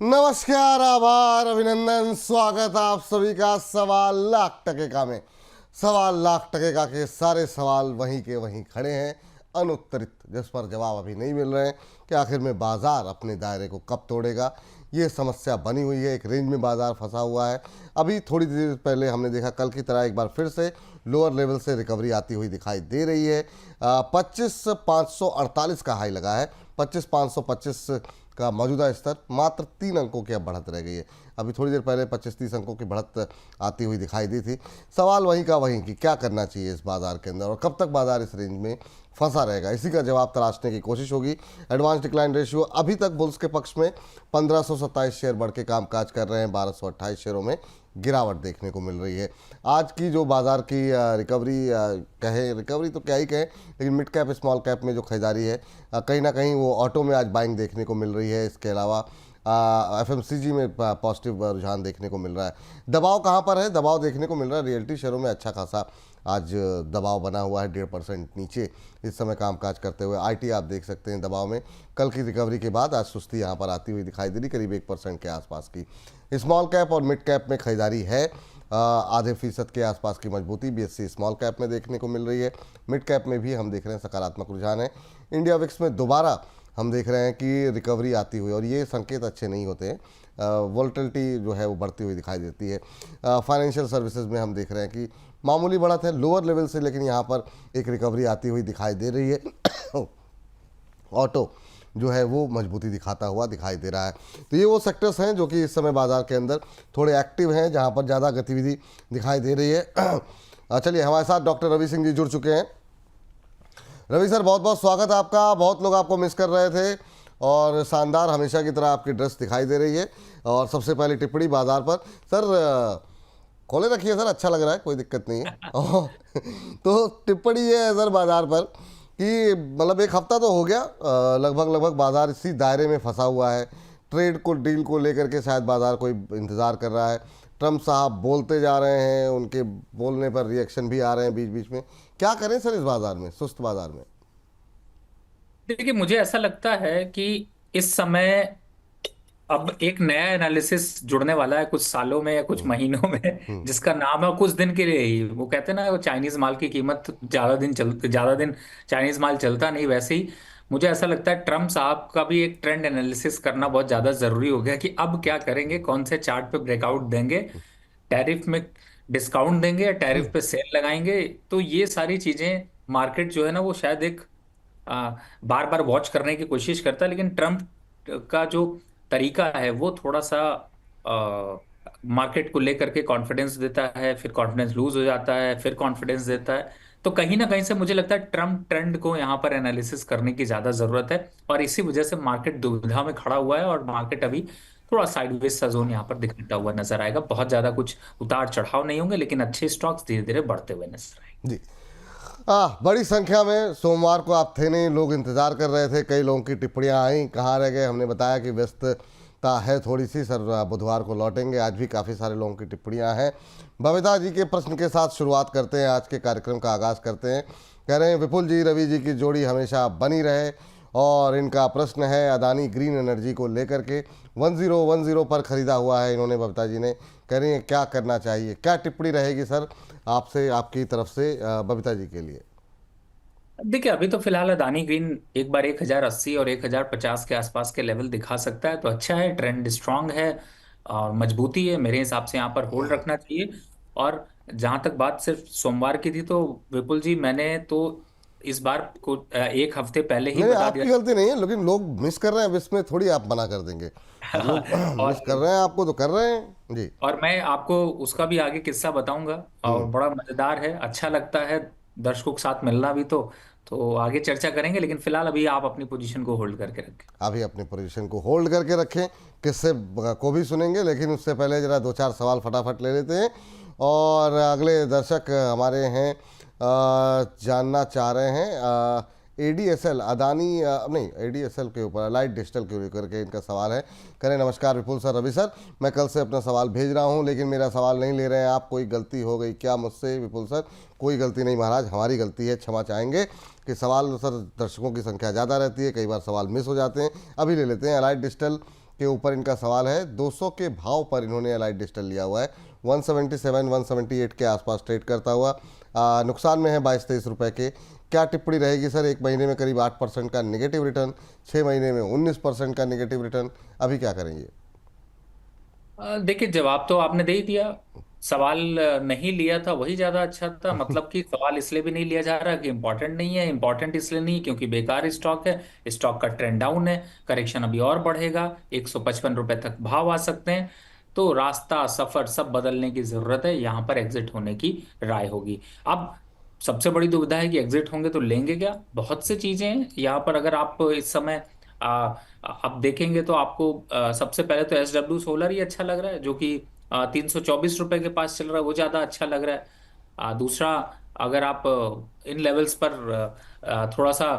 नमस्कार, आभार, अभिनंदन, स्वागत आप सभी का सवाल लाख टके का में। सवाल लाख टके का के सारे सवाल वहीं के वहीं खड़े हैं अनुत्तरित, जिस पर जवाब अभी नहीं मिल रहे हैं कि आखिर में बाजार अपने दायरे को कब तोड़ेगा। ये समस्या बनी हुई है, एक रेंज में बाजार फंसा हुआ है। अभी थोड़ी देर पहले हमने देखा कल की तरह एक बार फिर से लोअर लेवल से रिकवरी आती हुई दिखाई दे रही है। 25,548 का हाई लगा है, 25,525 का मौजूदा स्तर, मात्र 3 अंकों की अब बढ़त रह गई है। अभी थोड़ी देर पहले 25-30 अंकों की बढ़त आती हुई दिखाई दी थी। सवाल वहीं का वहीं कि क्या करना चाहिए इस बाजार के अंदर और कब तक बाजार इस रेंज में फंसा रहेगा, इसी का जवाब तलाशने की कोशिश होगी। एडवांस डिक्लाइन रेशियो अभी तक बुल्स के पक्ष में 1527 शेयर बढ़ के कामकाज कर रहे हैं, 1228 शेयरों में गिरावट देखने को मिल रही है। आज की जो बाजार की रिकवरी कहे, रिकवरी तो क्या ही कहें, लेकिन मिड कैप स्मॉल कैप में जो खरीदारी है कहीं ना कहीं वो ऑटो में आज बाइंग देखने को मिल रही है। इसके अलावा एफएमसीजी में पॉजिटिव रुझान देखने को मिल रहा है। दबाव कहाँ पर है? दबाव देखने को मिल रहा है रियल्टी शेयरों में अच्छा खासा आज दबाव बना हुआ है, 1.5% नीचे इस समय कामकाज करते हुए। आईटी आप देख सकते हैं दबाव में, कल की रिकवरी के बाद आज सुस्ती यहाँ पर आती हुई दिखाई दे रही, करीब 1% के आसपास की। स्मॉल कैप और मिड कैप में खरीदारी है, आधे फीसद के आसपास की मजबूती बीएससी स्मॉल कैप में देखने को मिल रही है। मिड कैप में भी हम देख रहे हैं सकारात्मक रुझान है। इंडिया विक्स में दोबारा हम देख रहे हैं कि रिकवरी आती हुई, और ये संकेत अच्छे नहीं होते हैं। वोलेटिलिटी जो है वो बढ़ती हुई दिखाई देती है। फाइनेंशियल सर्विसेज में हम देख रहे हैं कि मामूली बढ़त है लोअर लेवल से, लेकिन यहाँ पर एक रिकवरी आती हुई दिखाई दे रही है। ऑटो जो है वो मजबूती दिखाता हुआ दिखाई दे रहा है। तो ये वो सेक्टर्स हैं जो कि इस समय बाजार के अंदर थोड़े एक्टिव हैं, जहाँ पर ज़्यादा गतिविधि दिखाई दे रही है। चलिए, हमारे साथ डॉक्टर रवि सिंह जी जुड़ चुके हैं। रवि सर, बहुत बहुत स्वागत है आपका। बहुत लोग आपको मिस कर रहे थे और शानदार हमेशा की तरह आपकी ड्रेस दिखाई दे रही है। और सबसे पहले टिप्पणी बाजार पर सर, खोले रखिए सर, अच्छा लग रहा है, कोई दिक्कत नहीं है। तो टिप्पणी ये है सर बाजार पर कि मतलब एक हफ्ता तो हो गया लगभग बाजार इसी दायरे में फंसा हुआ है। ट्रेड को, डील को लेकर के शायद बाजार कोई इंतज़ार कर रहा है। ट्रम्प साहब बोलते जा रहे हैं, उनके बोलने पर रिएक्शन भी आ रहे हैं बीच बीच में। क्या करें सर इस बाजार में, सुस्त बाजार में? देखिए, मुझे ऐसा लगता है कि इस समय अब एक नया एनालिसिस जुड़ने वाला है कुछ सालों में या कुछ हम्म। महीनों में, हम्म। जिसका नाम है कुछ दिन के लिए ही। वो कहते हैं ना, वो चाइनीज माल की कीमत ज्यादा दिन चाइनीज माल चलता नहीं, वैसे ही मुझे ऐसा लगता है ट्रम्प साहब का भी एक ट्रेंड एनालिसिस करना बहुत ज्यादा जरूरी हो गया कि अब क्या करेंगे, कौन से चार्ट पे ब्रेकआउट देंगे, टैरिफ में डिस्काउंट देंगे या टैरिफ पे सेल लगाएंगे। तो ये सारी चीजें मार्केट जो है ना, वो शायद एक बार बार वॉच करने की कोशिश करता है। लेकिन ट्रम्प का जो तरीका है वो थोड़ा सा मार्केट को लेकर के कॉन्फिडेंस देता है, फिर कॉन्फिडेंस लूज हो जाता है, फिर कॉन्फिडेंस देता है। तो कहीं ना कहीं से मुझे लगता है ट्रम्प ट्रेंड को यहाँ पर एनालिसिस करने की ज्यादा जरूरत है, और इसी वजह से मार्केट दुविधा में खड़ा हुआ है। और मार्केट अभी थोड़ा साइडवेज सा जोन यहाँ पर दिखता हुआ नजर आएगा। बहुत ज्यादा कुछ उतार चढ़ाव नहीं होंगे, लेकिन अच्छे स्टॉक्स धीरे धीरे बढ़ते हुए नजर आएंगे। जी। बड़ी संख्या में सोमवार को आप थे नहीं, लोग इंतजार कर रहे थे, कई लोगों की टिप्पणियां आई, कहाँ रह गए। हमने बताया कि व्यस्तता है थोड़ी सी सर, बुधवार को लौटेंगे। आज भी काफ़ी सारे लोगों की टिप्पणियां हैं। बबीता जी के प्रश्न के साथ शुरुआत करते हैं, आज के कार्यक्रम का आगाज़ करते हैं। कह रहे हैं विपुल जी रवि जी की जोड़ी हमेशा बनी रहे, और इनका प्रश्न है अदानी ग्रीन एनर्जी को लेकर के। 1010 पर ख़रीदा हुआ है इन्होंने, बबीता जी ने। कह रही हैं क्या करना चाहिए, क्या टिप्पणी रहेगी सर आपसे, आपकी तरफ से बबीता जी के लिए? देखिए, अभी तो फिलहाल अदानी ग्रीन एक बार 1080 और 1050 के आसपास के लेवल दिखा सकता है, तो अच्छा है, ट्रेंड स्ट्रांग है और मजबूती है। मेरे हिसाब से यहाँ पर होल्ड रखना चाहिए। और जहां तक बात सिर्फ सोमवार की थी, तो विपुल जी मैंने तो इस बार को एक हफ्ते पहले ही नहीं, बता दिया। आपकी गलती नहीं है, लेकिन लोग मिस कर रहे हैं, अब इसमें थोड़ी आप मना कर देंगे। लोग मिस कर और रहे हैं आपको तो कर रहे हैं जी। और मैं आपको उसका भी आगे किस्सा बताऊंगा, और हम्म। बड़ा मजेदार है, अच्छा लगता है दर्शकों के साथ मिलना भी। तो आगे चर्चा करेंगे, लेकिन फिलहाल अभी आप अपनी पोजीशन को होल्ड करके रखें। अभी अपनी पोजीशन को होल्ड करके रखें। किससे को भी सुनेंगे, लेकिन उससे पहले जरा दो चार सवाल फटाफट ले लेते हैं। और अगले दर्शक हमारे हैं, जानना चाह रहे हैं एडीएसएल अदानी, नहीं, एडीएसएल के ऊपर लाइट डिजिटल के लेकर के इनका सवाल है। करें नमस्कार विपुल सर, रवि सर, मैं कल से अपना सवाल भेज रहा हूं, लेकिन मेरा सवाल नहीं ले रहे हैं आप। कोई गलती हो गई क्या मुझसे? विपुल सर, कोई गलती नहीं महाराज, हमारी गलती है, क्षमा चाहेंगे कि सवाल सर दर्शकों की संख्या ज़्यादा रहती है, कई बार सवाल मिस हो जाते हैं। अभी ले लेते हैं। लाइट डिजिटल के ऊपर इनका सवाल है। 200 के भाव पर इन्होंने एलाइट डिजिटल लिया हुआ है। 177 178 के आसपास ट्रेड करता हुआ नुकसान में है 22-23 रुपए के। क्या टिप्पणी रहेगी सर? एक महीने में करीब 8% का नेगेटिव रिटर्न, 6 महीने में 19% का नेगेटिव रिटर्न, अभी क्या करेंगे? देखिए, जवाब तो आपने दे ही दिया। सवाल नहीं लिया था वही ज्यादा अच्छा था। मतलब कि सवाल इसलिए भी नहीं लिया जा रहा कि इंपॉर्टेंट नहीं है। इंपॉर्टेंट इसलिए नहीं क्योंकि बेकार स्टॉक है, स्टॉक का ट्रेंड डाउन है, करेक्शन अभी और बढ़ेगा, 155 रुपए तक भाव आ सकते हैं। तो रास्ता सफर सब बदलने की जरूरत है, यहाँ पर एग्जिट होने की राय होगी। अब सबसे बड़ी दुविधा है कि एग्जिट होंगे तो लेंगे क्या। बहुत सी चीजें हैं यहाँ पर। अगर आप इस समय आप देखेंगे तो आपको सबसे पहले तो SW सोलर ही अच्छा लग रहा है, जो कि 324 रुपए के पास चल रहा है, वो ज्यादा अच्छा लग रहा है। दूसरा, अगर आप इन लेवल्स पर थोड़ा सा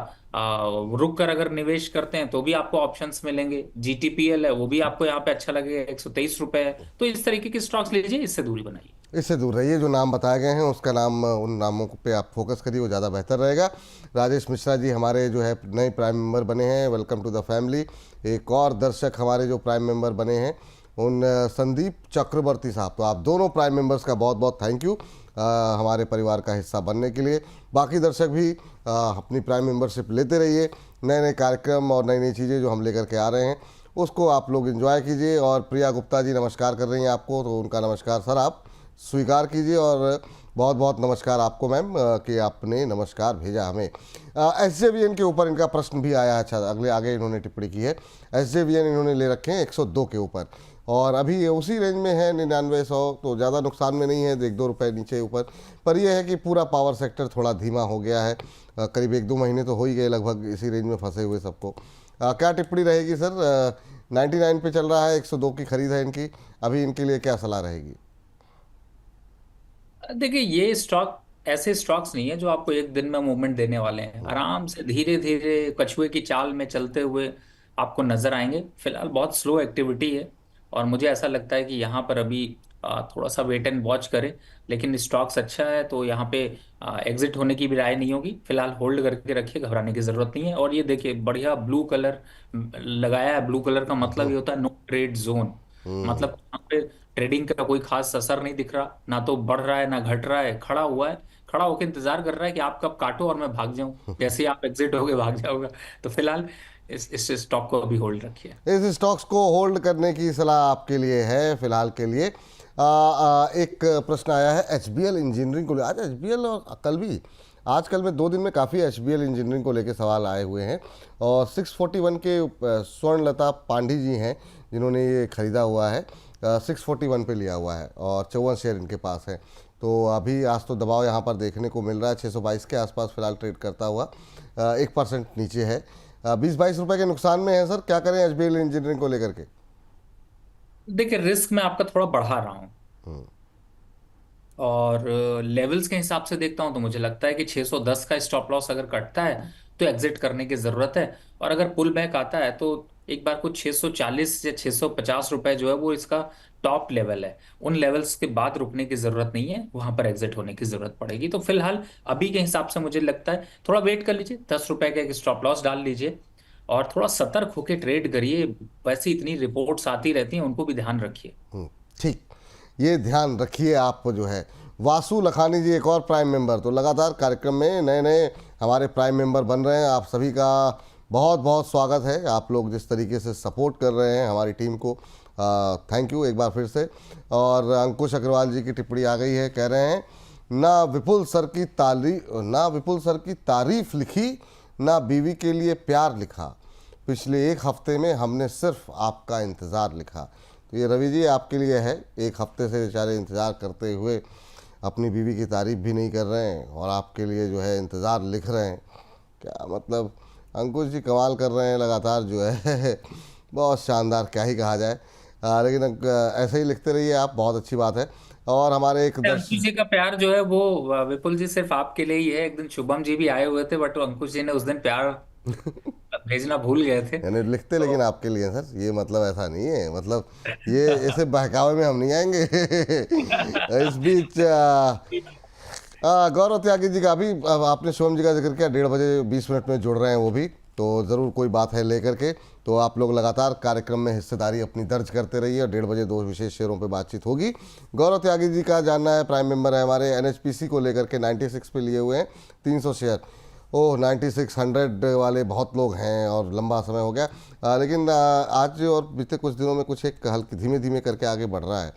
रुक कर अगर निवेश करते हैं तो भी आपको ऑप्शंस मिलेंगे। GTPL है, वो भी आपको यहाँ पे अच्छा लगेगा, 123 रुपए है। तो इस तरीके के स्टॉक्स लीजिए, इससे दूरी बनाइए। इससे दूर रहिए। जो नाम बताए गए हैं उसका नाम, उन नामों पे आप फोकस करिए, वो ज़्यादा बेहतर रहेगा। राजेश मिश्रा जी हमारे जो है नए प्राइम मेंबर बने हैं, वेलकम टू द फैमिली। एक और दर्शक हमारे जो प्राइम मेंबर बने हैं उन संदीप चक्रवर्ती साहब, तो आप दोनों प्राइम मेंबर्स का बहुत बहुत थैंक यू हमारे परिवार का हिस्सा बनने के लिए। बाकी दर्शक भी अपनी प्राइम मेंबरशिप लेते रहिए। नए नए कार्यक्रम और नई नई चीज़ें जो हम लेकर के आ रहे हैं उसको आप लोग एंजॉय कीजिए। और प्रिया गुप्ता जी नमस्कार कर रही हैं आपको, तो उनका नमस्कार सर आप स्वीकार कीजिए। और बहुत बहुत नमस्कार आपको मैम कि आपने नमस्कार भेजा हमें। SJVN के ऊपर इनका प्रश्न भी आया है। अच्छा, अगले आगे इन्होंने टिप्पणी की है। SJVN इन्होंने ले रखे हैं 102 के ऊपर, और अभी उसी रेंज में है 9900, तो ज़्यादा नुकसान में नहीं है, 1-2 रुपये नीचे ऊपर। पर यह है कि पूरा पावर सेक्टर थोड़ा धीमा हो गया है। करीब 1-2 महीने तो हो ही गए लगभग इसी रेंज में फंसे हुए सबको। क्या टिप्पणी रहेगी सर? 99 पे चल रहा है, 102 की खरीद है इनकी, अभी इनके लिए क्या सलाह रहेगी? देखिए, ये स्टॉक ऐसे स्टॉक्स नहीं है जो आपको एक दिन में मूवमेंट देने वाले हैं। आराम से धीरे धीरे कछुए की चाल में चलते हुए आपको नजर आएंगे। फिलहाल बहुत स्लो एक्टिविटी है, और मुझे ऐसा लगता है कि यहाँ पर अभी थोड़ा सा वेट एंड वॉच करें। लेकिन स्टॉक्स अच्छा है तो यहाँ पे एग्जिट होने की भी राय नहीं होगी। फिलहाल होल्ड करके रखिए, घबराने की जरूरत नहीं है। और ये देखिए, बढ़िया ब्लू कलर लगाया है। ब्लू कलर का मतलब ये होता है नो ट्रेड जोन। हम्म। मतलब यहाँ पे ट्रेडिंग का कोई खास असर नहीं दिख रहा, ना तो बढ़ रहा है ना घट रहा है, खड़ा हुआ है। खड़ा होकर इंतजार कर रहा है कि आप कब काटो और मैं भाग जाऊं। जैसे ही आप एग्जिट होगे भाग जाओगे। तो फिलहाल इस स्टॉक को अभी होल्ड रखिए। इस स्टॉक्स को होल्ड करने की सलाह आपके लिए है फिलहाल के लिए। एक प्रश्न आया है HBL इंजीनियरिंग को ले। आज HBL और कल भी, आजकल में 2 दिन में काफ़ी HBL इंजीनियरिंग को लेकर सवाल आए हुए हैं। और 641 के स्वर्णलता पांडी जी हैं जिन्होंने ये खरीदा हुआ है, 641 पे लिया हुआ है, और 54 शेयर इनके पास है। तो अभी आज तो दबाव यहाँ पर देखने को मिल रहा है, 622 के आसपास फिलहाल ट्रेड करता हुआ 1% नीचे है। 20-22 रुपए के नुकसान में है सर, क्या करें HBL इंजीनियरिंग को लेकर के? देखिए, रिस्क मैं आपका थोड़ा बढ़ा रहा हूँ, हम्म। और लेवल्स के हिसाब से देखता हूं तो मुझे लगता है कि 610 का स्टॉप लॉस अगर कटता है तो एग्जिट करने की जरूरत है। और अगर पुल बैक आता है तो एक बार को 640 या 650 रुपए जो है वो इसका टॉप लेवल है। उन लेवल्स के बाद रुकने की जरूरत नहीं है, वहां पर एग्जिट होने की जरूरत पड़ेगी। तो फिलहाल अभी के हिसाब से मुझे लगता है थोड़ा वेट कर लीजिए, 10 रुपए का एक स्टॉप लॉस डाल लीजिए, और थोड़ा सतर्क होकर ट्रेड करिए। वैसे इतनी रिपोर्ट्स आती रहती हैं, उनको भी ध्यान रखिए। ठीक, ये ध्यान रखिए आप जो है। वासु लखानी जी एक और प्राइम मेंबर, तो लगातार कार्यक्रम में नए नए हमारे प्राइम मेंबर बन रहे हैं। आप सभी का बहुत बहुत स्वागत है। आप लोग जिस तरीके से सपोर्ट कर रहे हैं हमारी टीम को, थैंक यू एक बार फिर से। और अंकुश अग्रवाल जी की टिप्पणी आ गई है, कह रहे हैं ना विपुल सर की तारीफ लिखी, ना बीवी के लिए प्यार लिखा, पिछले 1 हफ्ते में हमने सिर्फ आपका इंतज़ार लिखा। तो ये रवि जी आपके लिए है, 1 हफ्ते से बेचारे इंतज़ार करते हुए अपनी बीवी की तारीफ भी नहीं कर रहे हैं और आपके लिए जो है इंतज़ार लिख रहे हैं। क्या मतलब, अंकुश जी कमाल कर रहे हैं लगातार जो है बहुत शानदार, क्या ही कहा जाए। लेकिन ऐसे ही लिखते रहिए आप, बहुत अच्छी बात है। और हमारे एक अंकुश जी का प्यार जो है वो विपुल जी सिर्फ आपके लिए ही है। एक दिन शुभम जी भी आए हुए थे, बट अंकुश जी ने उस दिन प्यार भेजना भूल गए थे। यानी लिखते लेकिन तो आपके लिए सर, ये मतलब ऐसा नहीं है, मतलब ये ऐसे बहकावे में हम नहीं आएंगे। इस बीच गौरव त्यागी जी का भी, अब आपने शिवम जी का जिक्र किया, 1:30 बजे 20 मिनट में जुड़ रहे हैं वो भी। तो ज़रूर कोई बात है लेकर के, तो आप लोग लगातार कार्यक्रम में हिस्सेदारी अपनी दर्ज करते रहिए और 1:30 बजे 2 विशेष शेयरों पे बातचीत होगी। गौरव त्यागी जी का जानना है, प्राइम मेंबर है हमारे, एनएचपीसी को लेकर के 96 पे लिए हुए हैं 300 शेयर। ओह 9600 वाले बहुत लोग हैं और लंबा समय हो गया, लेकिन आज और बीते कुछ दिनों में कुछ एक हल्की धीमे धीमे करके आगे बढ़ रहा है।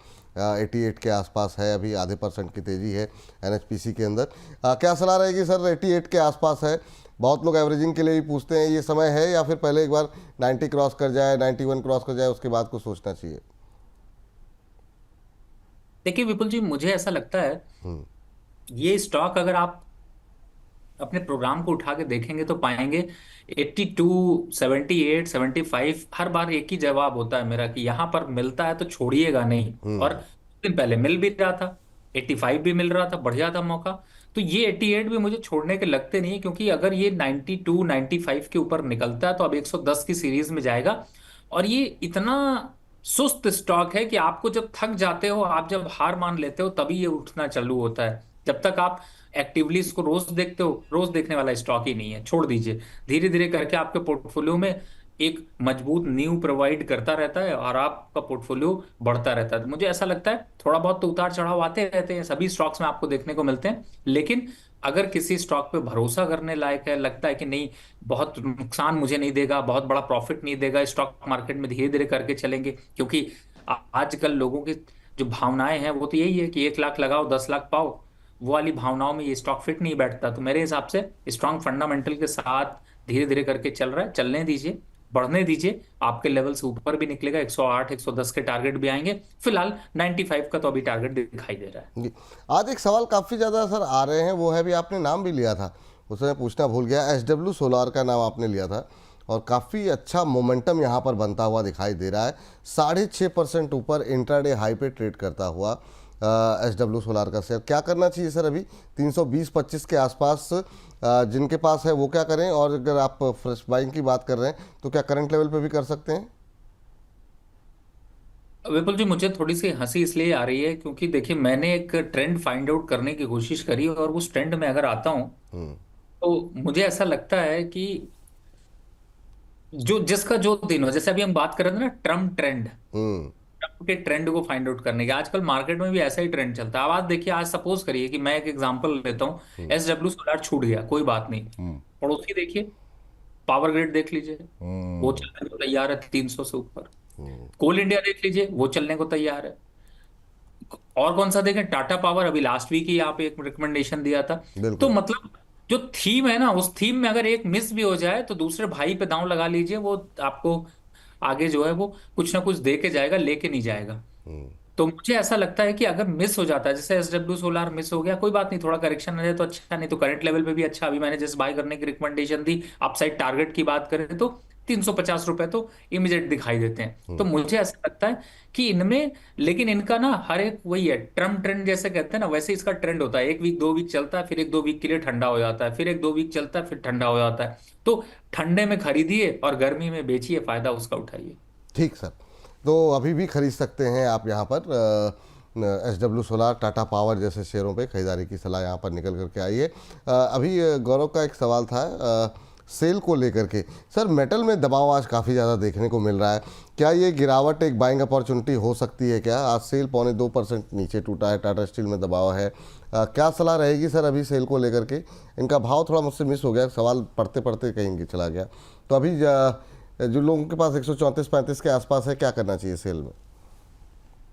88 के आसपास है, अभी आधे % की तेज़ी है एनएचपीसी के अंदर। क्या सलाह रहेगी सर? 88 के आसपास है, बहुत लोग एवरेजिंग के लिए भी पूछते हैं, ये समय है या फिर पहले एक बार 90 क्रॉस कर जाए, 91 क्रॉस कर जाए, उसके बाद कुछ सोचना चाहिए? देखिए विपुल जी, मुझे ऐसा लगता है हम्म। ये स्टॉक अगर आप अपने प्रोग्राम को उठा के देखेंगे तो पाएंगे 82, 78, 75 हर बार एक ही जवाब होता है मेरा कि यहाँ पर मिलता है तो छोड़िएगा नहीं। और हम्म। कुछ दिन पहले मिल भी रहा था, 85 भी मिल रहा था, बढ़िया था मौका। तो ये 88 भी मुझे छोड़ने के लगते नहीं, क्योंकि अगर ये 92, 95 के ऊपर निकलता है तो अब 110 की सीरीज में जाएगा। और ये इतना सुस्त स्टॉक है कि आपको जब थक जाते हो, आप जब हार मान लेते हो, तभी ये उठना चालू होता है। जब तक आप एक्टिवली इसको रोज देखते हो, रोज देखने वाला स्टॉक ही नहीं है, छोड़ दीजिए। धीरे धीरे करके आपके पोर्टफोलियो में एक मजबूत नींव प्रोवाइड करता रहता है और आपका पोर्टफोलियो बढ़ता रहता है। तो मुझे ऐसा लगता है थोड़ा बहुत तो उतार चढ़ाव आते रहते हैं, सभी स्टॉक्स में आपको देखने को मिलते हैं, लेकिन अगर किसी स्टॉक पे भरोसा करने लायक है, लगता है कि नहीं बहुत नुकसान मुझे नहीं देगा, बहुत बड़ा प्रॉफिट नहीं देगा, स्टॉक मार्केट में धीरे धीरे करके चलेंगे, क्योंकि आजकल लोगों की जो भावनाएं हैं वो तो यही है कि 1 लाख लगाओ 10 लाख पाओ, वो वाली भावनाओं में ये स्टॉक फिट नहीं बैठता। तो मेरे हिसाब से स्ट्रांग फंडामेंटल के साथ धीरे धीरे करके चल रहा है, चलने दीजिए, बढ़ने दीजिए। आपके लेवल से ऊपर भी निकलेगा, 108, 110 के टारगेट भी आएंगे। फिलहाल 95 का तो अभी टारगेट दिखाई दे रहा है। जी। आज एक सवाल काफ़ी ज़्यादा सर आ रहे हैं, वो है भी, आपने नाम भी लिया था, उसे मैं पूछना भूल गया, SW सोलार का नाम आपने लिया था और काफ़ी अच्छा मोमेंटम यहाँ पर बनता हुआ दिखाई दे रहा है। 6.5% ऊपर इंट्राडे हाई पे ट्रेड करता हुआ SW सोलार का शेयर, क्या करना चाहिए सर? अभी 320-25 के आसपास जिनके पास है वो क्या करें, और अगर आप फ्रेश बाइंग की बात कर रहे हैं तो क्या करंट लेवल पे भी कर सकते हैं? विपुल जी, मुझे थोड़ी सी हंसी इसलिए आ रही है क्योंकि देखिए मैंने एक ट्रेंड फाइंड आउट करने की कोशिश करी और उस ट्रेंड में अगर आता हूं हम्म। तो मुझे ऐसा लगता है कि जो जिसका जो दिन हो, जैसे अभी हम बात कर रहे थे ना ट्रम्प ट्रेंड, हम्म। ट्रम्प के ट्रेंड को फाइंड आउट करने के, आजकल मार्केट में भी ऐसा ही ट्रेंड चलता है। अब आज देखिए, आज सपोज करिए कि मैं एक एग्जांपल लेता हूँ, SW सोलार छूट गया, कोई बात नहीं, हम्म। पड़ोसी देखिए, पावर ग्रिड देख लीजिए, वो हम्म। चलने को तैयार है 300 से ऊपर। हम्म। कोल इंडिया देख लीजिए, वो चलने को तैयार है। और कौन सा देखें, टाटा पावर, अभी लास्ट वीक ही आप एक रिकमेंडेशन दिया था। तो बिल्कुल। मतलब जो थीम है ना, उस थीम में अगर एक मिस भी हो जाए तो दूसरे भाई पे दांव लगा लीजिए, वो आपको आगे जो है वो कुछ ना कुछ दे के जाएगा, लेके नहीं जाएगा। हम्म। तो मुझे ऐसा लगता है कि अगर मिस हो जाता है, जैसे SW सोलार मिस हो गया, कोई बात नहीं, थोड़ा करेक्शन आ जाए तो अच्छा, नहीं तो करंट लेवल पे भी अच्छा। अभी मैंने जैसे बाय करने की रिकमेंडेशन दी, अपसाइड टारगेट की बात करें तो 350 रुपए तो इमीडिएट दिखाई देते हैं। तो मुझे ऐसा लगता है कि इनमें, लेकिन इनका ना हर एक वही है, ट्रम्प ट्रेंड जैसे कहते हैं ना, वैसे इसका ट्रेंड होता है, 1 वीक 2 वीक चलता है, फिर 1-2 वीक के लिए ठंडा हो जाता है, फिर 1-2 वीक चलता है, फिर ठंडा हो जाता है। तो ठंडे में खरीदिए और गर्मी में बेचिए, फायदा उसका उठाइए। ठीक सर, तो अभी भी खरीद सकते हैं आप यहाँ पर SW सोलार, टाटा पावर जैसे शेयरों पे खरीदारी की सलाह यहाँ पर निकल करके आई है। अभी गौरव का एक सवाल था सेल को लेकर के, सर मेटल में दबाव आज काफ़ी ज़्यादा देखने को मिल रहा है, क्या ये गिरावट एक बाइंग अपॉर्चुनिटी हो सकती है? क्या आज सेल 0.25% नीचे टूटा है, टाटा स्टील में दबाव है, क्या सलाह रहेगी सर अभी सेल को लेकर के? इनका भाव थोड़ा मुझसे मिस हो गया, सवाल पढ़ते पढ़ते कहीं चला गया। तो अभी जो लोगों के पास 134-35 के आसपास है, क्या करना चाहिए सेल में?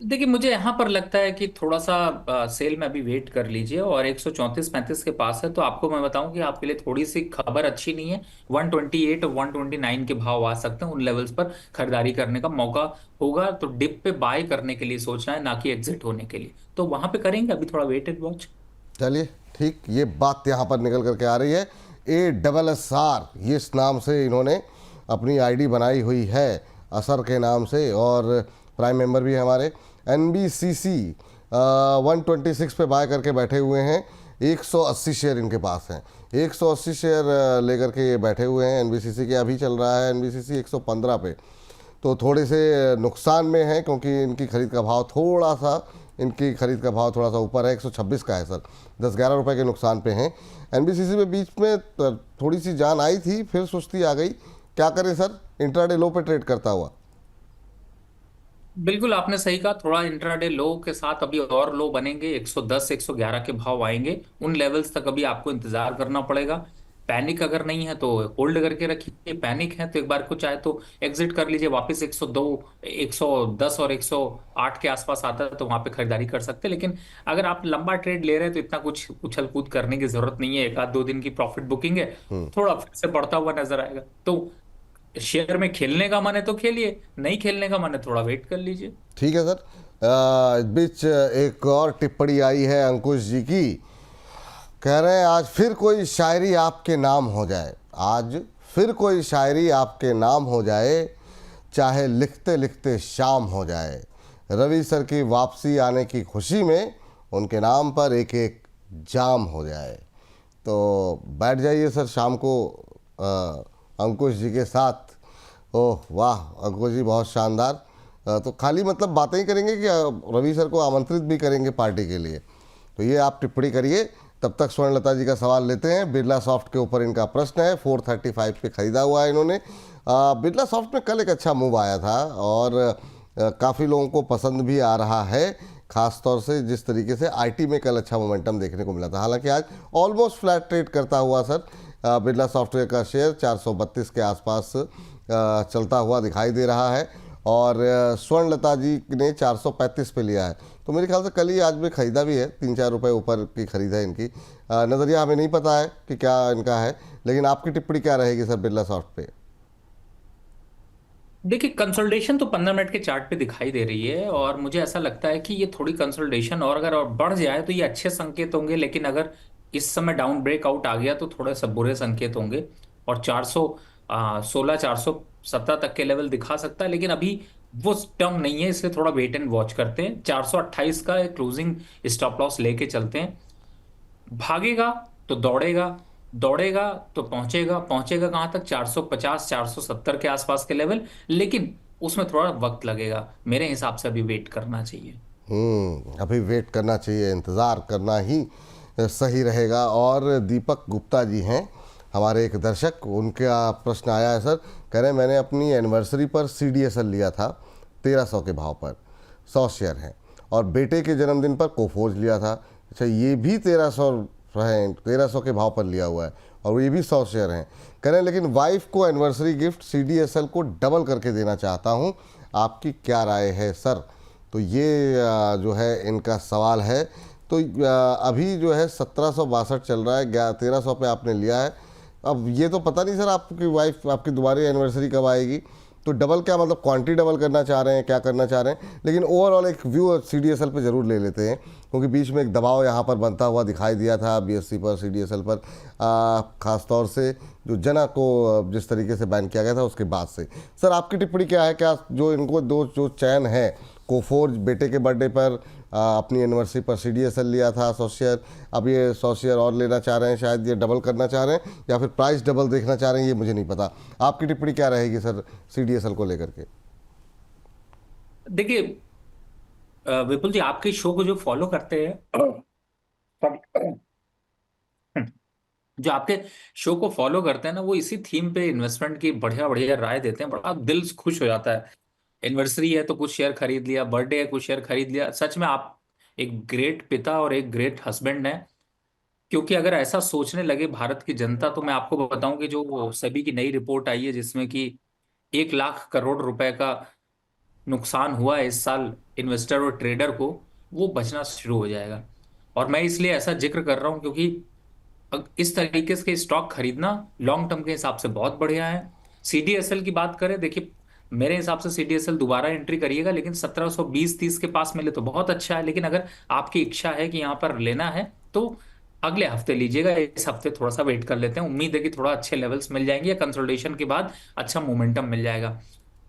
देखिए मुझे यहाँ पर लगता है कि थोड़ा सा सेल में अभी वेट कर लीजिए, और 134-35 के पास है तो आपको मैं बताऊं कि आपके लिए थोड़ी सी खबर अच्छी नहीं है। 128 और 129 के भाव आ सकते हैं, उन लेवल्स पर खरीदारी करने का मौका होगा। तो डिप पे बाय करने के लिए सोचना है, ना कि एग्जिट होने के लिए, तो वहां पे करेंगे अभी थोड़ा वेट एंड वॉच। चलिए ठीक, ये बात यहाँ पर निकल करके आ रही है। ASSR, ये इस नाम से इन्होंने अपनी आईडी बनाई हुई है, असर के नाम से, और प्राइम मेंबर भी है हमारे। NBCC 126 पे बाय करके बैठे हुए हैं, 180 शेयर इनके पास हैं, 180 शेयर लेकर के ये बैठे हुए हैं। NBCC के अभी चल रहा है NBCC 115 पे, तो थोड़े से नुकसान में है क्योंकि इनकी खरीद का भाव थोड़ा सा इनकी खरीद का भाव थोड़ा सा ऊपर है, 126 का है सर, 10-11 रुपए के नुकसान पे हैं। एनबीसीसी में बीच में थोड़ी सी जान आई थी, फिर सुस्ती आ गई, क्या करें सर, इंट्राडे लो पे ट्रेड करता हुआ। बिल्कुल आपने सही कहा, थोड़ा इंट्राडे लो के साथ अभी और लो बनेंगे, 110 111 के भाव आएंगे, उन लेवल्स तक अभी आपको इंतजार करना पड़ेगा। पैनिक अगर नहीं है तो होल्ड करके रखिए, पैनिक है तो एक बार को चाहे तो एग्जिट कर लीजिए, वापस 102 110 और 108 के आसपास आता है तो वहां पे खरीदारी कर सकते हैं। लेकिन अगर आप लंबा ट्रेड ले रहे हैं तो इतना कुछ उछल कूद करने की जरूरत नहीं है, एक आध दो दिन की प्रॉफिट बुकिंग है, थोड़ा फिर से बढ़ता हुआ नजर आएगा। तो शेयर में खेलने का मन है तो खेलिए, नहीं खेलने का मन है थोड़ा वेट कर लीजिए। ठीक है सर। इस बीच एक और टिप्पणी आई है अंकुश जी की, कह रहे हैं आज फिर कोई शायरी आपके नाम हो जाए, आज फिर कोई शायरी आपके नाम हो जाए, चाहे लिखते लिखते शाम हो जाए, रवि सर की वापसी आने की खुशी में उनके नाम पर एक एक जाम हो जाए। तो बैठ जाइए सर शाम को अंकुश जी के साथ। ओह वाह अंकुश जी, बहुत शानदार। तो खाली मतलब बातें ही करेंगे कि रवि सर को आमंत्रित भी करेंगे पार्टी के लिए? तो ये आप टिप्पणी करिए। तब तक स्वर्णलता जी का सवाल लेते हैं। बिरला सॉफ्ट के ऊपर इनका प्रश्न है, 435 पे खरीदा हुआ है इन्होंने। बिरला सॉफ्ट में कल एक अच्छा मूव आया था और काफ़ी लोगों को पसंद भी आ रहा है, खास तौर से जिस तरीके से आईटी में कल अच्छा मोमेंटम देखने को मिला था। हालांकि आज ऑलमोस्ट फ्लैट ट्रेड करता हुआ सर बिरला सॉफ्टवेयर का शेयर 432 के आसपास चलता हुआ दिखाई दे रहा है और स्वर्णलता जी ने 435 पे लिया है। तो मेरे ख्याल से कल ही आज में ख़रीदा भी है, 3-4 रुपए ऊपर की खरीद है इनकी। नज़रिया हमें नहीं पता है कि क्या इनका है, लेकिन आपकी टिप्पणी क्या रहेगी सर बिरला सॉफ्ट पे? देखिए कंसोलिडेशन तो 15 मिनट के चार्ट पे दिखाई दे रही है और मुझे ऐसा लगता है कि ये थोड़ी कंसोलिडेशन और अगर और बढ़ जाए तो ये अच्छे संकेत होंगे, लेकिन अगर इस समय डाउन ब्रेकआउट आ गया तो थोड़े सब बुरे संकेत होंगे। और 416 417 तक के लेवल दिखा सकता है, लेकिन अभी वो टर्म नहीं है, इसलिए थोड़ा वेट एंड वॉच करते हैं। 428 का क्लोजिंग स्टॉप लॉस लेके चलते हैं। भागेगा तो दौड़ेगा, दौड़ेगा तो पहुंचेगा, पहुंचेगा कहां तक, 450 470 के आसपास के लेवल, लेकिन उसमें थोड़ा वक्त लगेगा, मेरे हिसाब से अभी वेट करना चाहिए। अभी वेट करना चाहिए, इंतज़ार करना ही सही रहेगा। और दीपक गुप्ता जी हैं हमारे एक दर्शक, उनका प्रश्न आया है सर, कह रहे हैं मैंने अपनी एनिवर्सरी पर CDSL लिया था 1300 के भाव पर, 100 शेयर हैं, और बेटे के जन्मदिन पर कोफोर्ज लिया था। अच्छा ये भी 1300 है, 1300 के भाव पर लिया हुआ है और ये भी 100 शेयर हैं। कह रहे हैं लेकिन वाइफ को एनिवर्सरी गिफ्ट CDSL को डबल करके देना चाहता हूँ, आपकी क्या राय है सर? तो ये जो है इनका सवाल है। तो अभी जो है 1762 चल रहा है, 1300 पे आपने लिया है। अब ये तो पता नहीं सर आपकी वाइफ आपकी दोबारा एनिवर्सरी कब आएगी, तो डबल क्या मतलब क्वांटिटी डबल करना चाह रहे हैं, क्या करना चाह रहे हैं? लेकिन ओवरऑल एक व्यू CDSL पे ज़रूर ले लेते हैं, क्योंकि बीच में एक दबाव यहाँ पर बनता हुआ दिखाई दिया था BSE पर, CDSL पर, ख़ास तौर से जो जना को जिस तरीके से बैन किया गया था उसके बाद से। सर आपकी टिप्पणी क्या है? क्या जो इनको दो जो चयन है, कोफोर्ज बेटे के बर्थडे पर अपनी एनिवर्सरी पर CDSL लिया था 100 शेयर, अब ये 100 शेयर और लेना चाह रहे हैं, शायद ये डबल करना चाह रहे हैं या फिर प्राइस डबल देखना चाह रहे हैं, ये मुझे नहीं पता। आपकी टिप्पणी क्या रहेगी सर CDSL को लेकर के? देखिए विपुल जी, आपके शो को जो फॉलो करते हैं, जो आपके शो को फॉलो करते हैं ना, वो इसी थीम पे इन्वेस्टमेंट की बढ़िया बढ़िया राय देते हैं, बड़ा दिल खुश हो जाता है। एनिवर्सरी है तो कुछ शेयर खरीद लिया, बर्थडे है कुछ शेयर खरीद लिया। सच में आप एक ग्रेट पिता और एक ग्रेट हस्बैंड हैं, क्योंकि अगर ऐसा सोचने लगे भारत की जनता, तो मैं आपको बताऊं कि जो सेबी की नई रिपोर्ट आई है जिसमें कि 1 लाख करोड़ रुपए का नुकसान हुआ है इस साल इन्वेस्टर और ट्रेडर को, वो बचना शुरू हो जाएगा। और मैं इसलिए ऐसा जिक्र कर रहा हूं क्योंकि इस तरीके के स्टॉक खरीदना लॉन्ग टर्म के हिसाब से बहुत बढ़िया है। CDSL की बात करें, देखिए मेरे हिसाब से CDSL दोबारा एंट्री करिएगा, लेकिन 1720-30 के पास मिले तो बहुत अच्छा है। लेकिन अगर आपकी इच्छा है कि यहाँ पर लेना है तो अगले हफ्ते लीजिएगा, इस हफ्ते थोड़ा सा वेट कर लेते हैं। उम्मीद है कि थोड़ा अच्छे लेवल्स मिल जाएंगे या कंसोलिडेशन के बाद अच्छा मोमेंटम मिल जाएगा।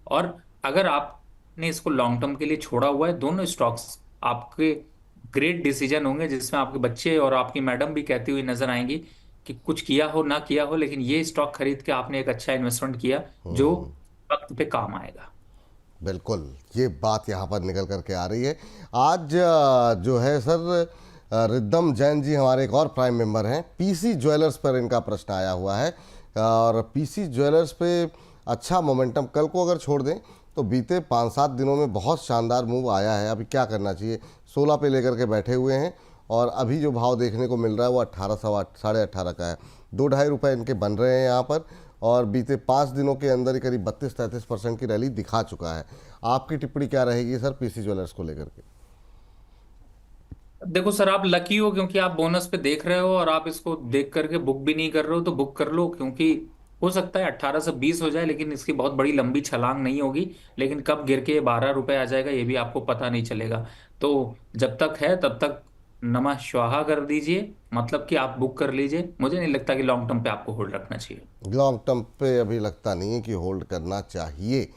और अगर आपने इसको लॉन्ग टर्म के लिए छोड़ा हुआ है, दोनों स्टॉक्स आपके ग्रेट डिसीजन होंगे, जिसमें आपके बच्चे और आपकी मैडम भी कहती हुई नजर आएंगी कि कुछ किया हो ना किया हो, लेकिन ये स्टॉक खरीद के आपने एक अच्छा इन्वेस्टमेंट किया जो वक्त पे काम आएगा। बिल्कुल, ये बात यहाँ पर निकल करके आ रही है। आज जो है सर, रिद्धम जैन जी हमारे एक और प्राइम मेंबर हैं। पीसी ज्वेलर्स पर इनका प्रश्न आया हुआ है, और पीसी ज्वेलर्स पे अच्छा मोमेंटम कल को अगर छोड़ दें तो बीते 5-7 दिनों में बहुत शानदार मूव आया है। अभी क्या करना चाहिए? 16 पे लेकर के बैठे हुए हैं, और अभी जो भाव देखने को मिल रहा है वो 18 सवा 18.5 का है। 2-2.5 रुपये इनके बन रहे हैं यहाँ पर, और बीते 5 दिनों के अंदर ही करीब 32-33% की रैली दिखा चुका है। आपकी टिप्पणी क्या रहेगी सर पीसी ज्वेलर्स को लेकर के? देखो सर, आप लकी हो क्योंकि आप बोनस पे देख रहे हो और आप इसको देख करके बुक भी नहीं कर रहे हो, तो बुक कर लो, क्योंकि हो सकता है 18 से 20 हो जाए, लेकिन इसकी बहुत बड़ी लंबी छलांग नहीं होगी। लेकिन कब गिर के 12 रुपए आ जाएगा ये भी आपको पता नहीं चलेगा। तो जब तक है तब तक नमः स्वाहा कर दीजिए, मतलब कि आप बुक कर लीजिए। मुझे नहीं लगता कि लॉन्ग टर्म पे आपको होल्ड रखना चाहिए। लॉन्ग टर्म पे अभी लगता नहीं है कि होल्ड करना चाहिए।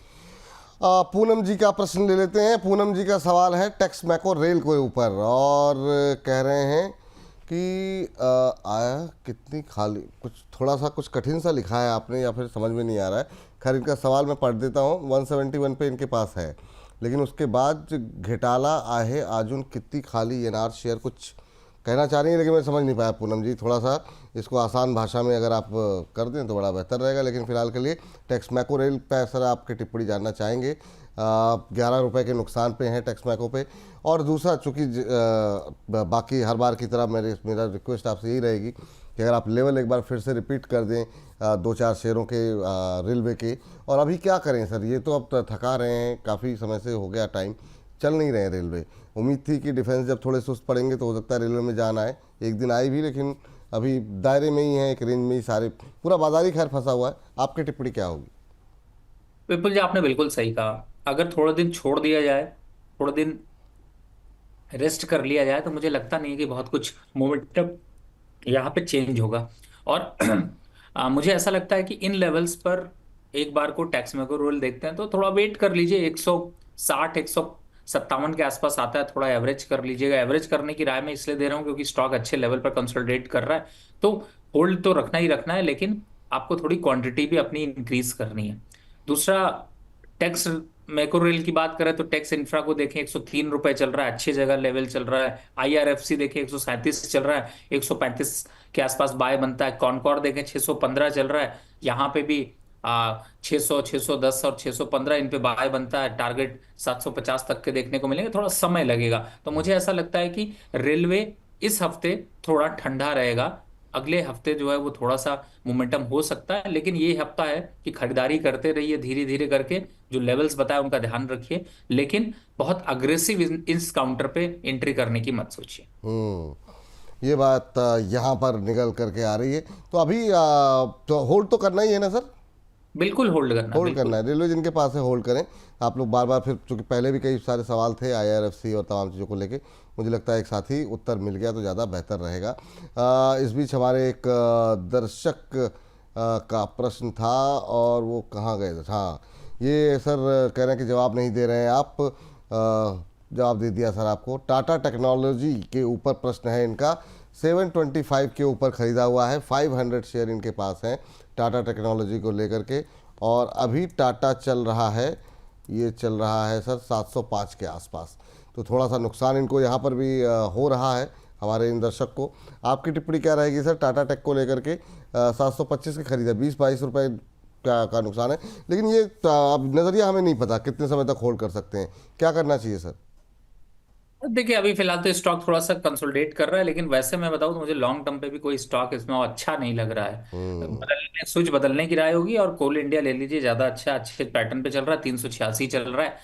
पूनम जी का प्रश्न ले लेते हैं। पूनम जी का सवाल है टैक्स मैको रेल के ऊपर, और कह रहे हैं कि आया कितनी खाली, कुछ थोड़ा सा कुछ कठिन सा लिखा है आपने, या फिर समझ में नहीं आ रहा है। खैर, इनका सवाल मैं पढ़ देता हूँ। 171 पे इनके पास है, लेकिन उसके बाद घिटाला आहे आजुन कितनी खाली एनआर शेयर कुछ कहना चाह रही हैं, लेकिन मैं समझ नहीं पाया पूनम जी। थोड़ा सा इसको आसान भाषा में अगर आप कर दें तो बड़ा बेहतर रहेगा। लेकिन फिलहाल के लिए टैक्स मैको रेल पे सर आपकी टिप्पणी जानना चाहेंगे। 11 रुपये के नुकसान पे हैं टैक्स मैको पे। और दूसरा, चूँकि बाकी हर बार की तरह मेरा रिक्वेस्ट आपसे यही रहेगी कि अगर आप लेवल एक बार फिर से रिपीट कर दें 2-4 शेयरों के रेलवे के। और अभी क्या करें सर, ये तो अब थका रहे हैं, काफ़ी समय से हो गया टाइम, चल नहीं रहे रेलवे। उम्मीद थी कि डिफेंस जब थोड़े सुस्त पड़ेंगे तो हो सकता है रेलवे में जान आए, एक दिन आई भी, लेकिन अभी दायरे में ही है, एक रेंज में ही सारे, पूरा बाजार ही खैर फंसा हुआ है। आपकी टिप्पणी क्या होगी? विपुल जी, आपने बिल्कुल सही कहा। अगर थोड़ा दिन छोड़ दिया जाए, थोड़ा दिन रेस्ट कर लिया जाए, तो मुझे लगता नहीं है कि बहुत कुछ मोमेंटम यहाँ पे चेंज होगा। और मुझे ऐसा लगता है कि इन लेवल्स पर एक बार को टैक्स में को रोल देखते हैं तो थोड़ा वेट कर लीजिए। 160 157 के आसपास आता है, थोड़ा एवरेज कर लीजिएगा। एवरेज करने की राय मैं इसलिए दे रहा हूँ क्योंकि स्टॉक अच्छे लेवल पर कंसोलिडेट कर रहा है, तो होल्ड तो रखना ही रखना है, लेकिन आपको थोड़ी क्वांटिटी भी अपनी इंक्रीज करनी है। दूसरा, टैक्स मैक्रो रेल की बात करें तो टैक्स इंफ्रा को देखें, 103 रुपए चल रहा है, अच्छी जगह लेवल चल रहा है। आईआरएफसी देखें 137 चल रहा है, 135 के आसपास बाय बनता है। कॉनकॉर देखें 615 चल रहा है, यहाँ पे भी 600 610 और 615 इन पे बाय बनता है। टारगेट 750 तक के देखने को मिलेंगे, थोड़ा समय लगेगा। तो मुझे ऐसा लगता है कि रेलवे इस हफ्ते थोड़ा ठंडा रहेगा। अगले हफ्ते जो है वो थोड़ा सा मोमेंटम हो सकता है, लेकिन ये हफ्ता है कि खरीदारी करते रहिए धीरे धीरे करके। जो लेवल्स बताए उनका ध्यान रखिए, लेकिन बहुत अग्रेसिव इस काउंटर पे एंट्री करने की मत सोचिए। ये बात यहाँ पर निकल करके आ रही है। तो अभी तो होल्ड तो करना ही है ना सर? बिल्कुल होल्ड करना, होल्ड करना बिल्कुल। है, रेलवे जिनके पास है होल्ड करें। आप लोग बार बार फिर, चूँकि पहले भी कई सारे सवाल थे आईआरएफसी और तमाम चीज़ों को लेके, मुझे लगता है एक साथ ही उत्तर मिल गया तो ज़्यादा बेहतर रहेगा। इस बीच हमारे एक दर्शक का प्रश्न था, और वो कहाँ गए थे? हाँ, ये सर कह रहे हैं कि जवाब नहीं दे रहे हैं आप। जवाब दे दिया सर आपको। टाटा टेक्नोलॉजी के ऊपर प्रश्न है इनका। 725 के ऊपर ख़रीदा हुआ है, 500 शेयर इनके पास हैं टाटा टेक्नोलॉजी को लेकर के। और अभी टाटा चल रहा है, ये चल रहा है सर 705 के आसपास। तो थोड़ा सा नुकसान इनको यहाँ पर भी हो रहा है हमारे इन दर्शक को। आपकी टिप्पणी क्या रहेगी सर टाटा टेक को लेकर के? 725 की खरीद है, 20-22 रुपये का नुकसान है, लेकिन ये अब नज़रिया हमें नहीं पता कितने समय तक होल्ड कर सकते हैं। क्या करना चाहिए सर? देखिए, अभी फिलहाल तो स्टॉक थोड़ा सा कंसोलिडेट कर रहा है, लेकिन वैसे मैं बताऊं तो मुझे लॉन्ग टर्म पे भी कोई स्टॉक इसमें अच्छा नहीं लग रहा है। बदलने स्विच बदलने की राय होगी, और कोल इंडिया ले लीजिए, ज्यादा अच्छा अच्छे पैटर्न पे चल रहा है, 386 चल रहा है।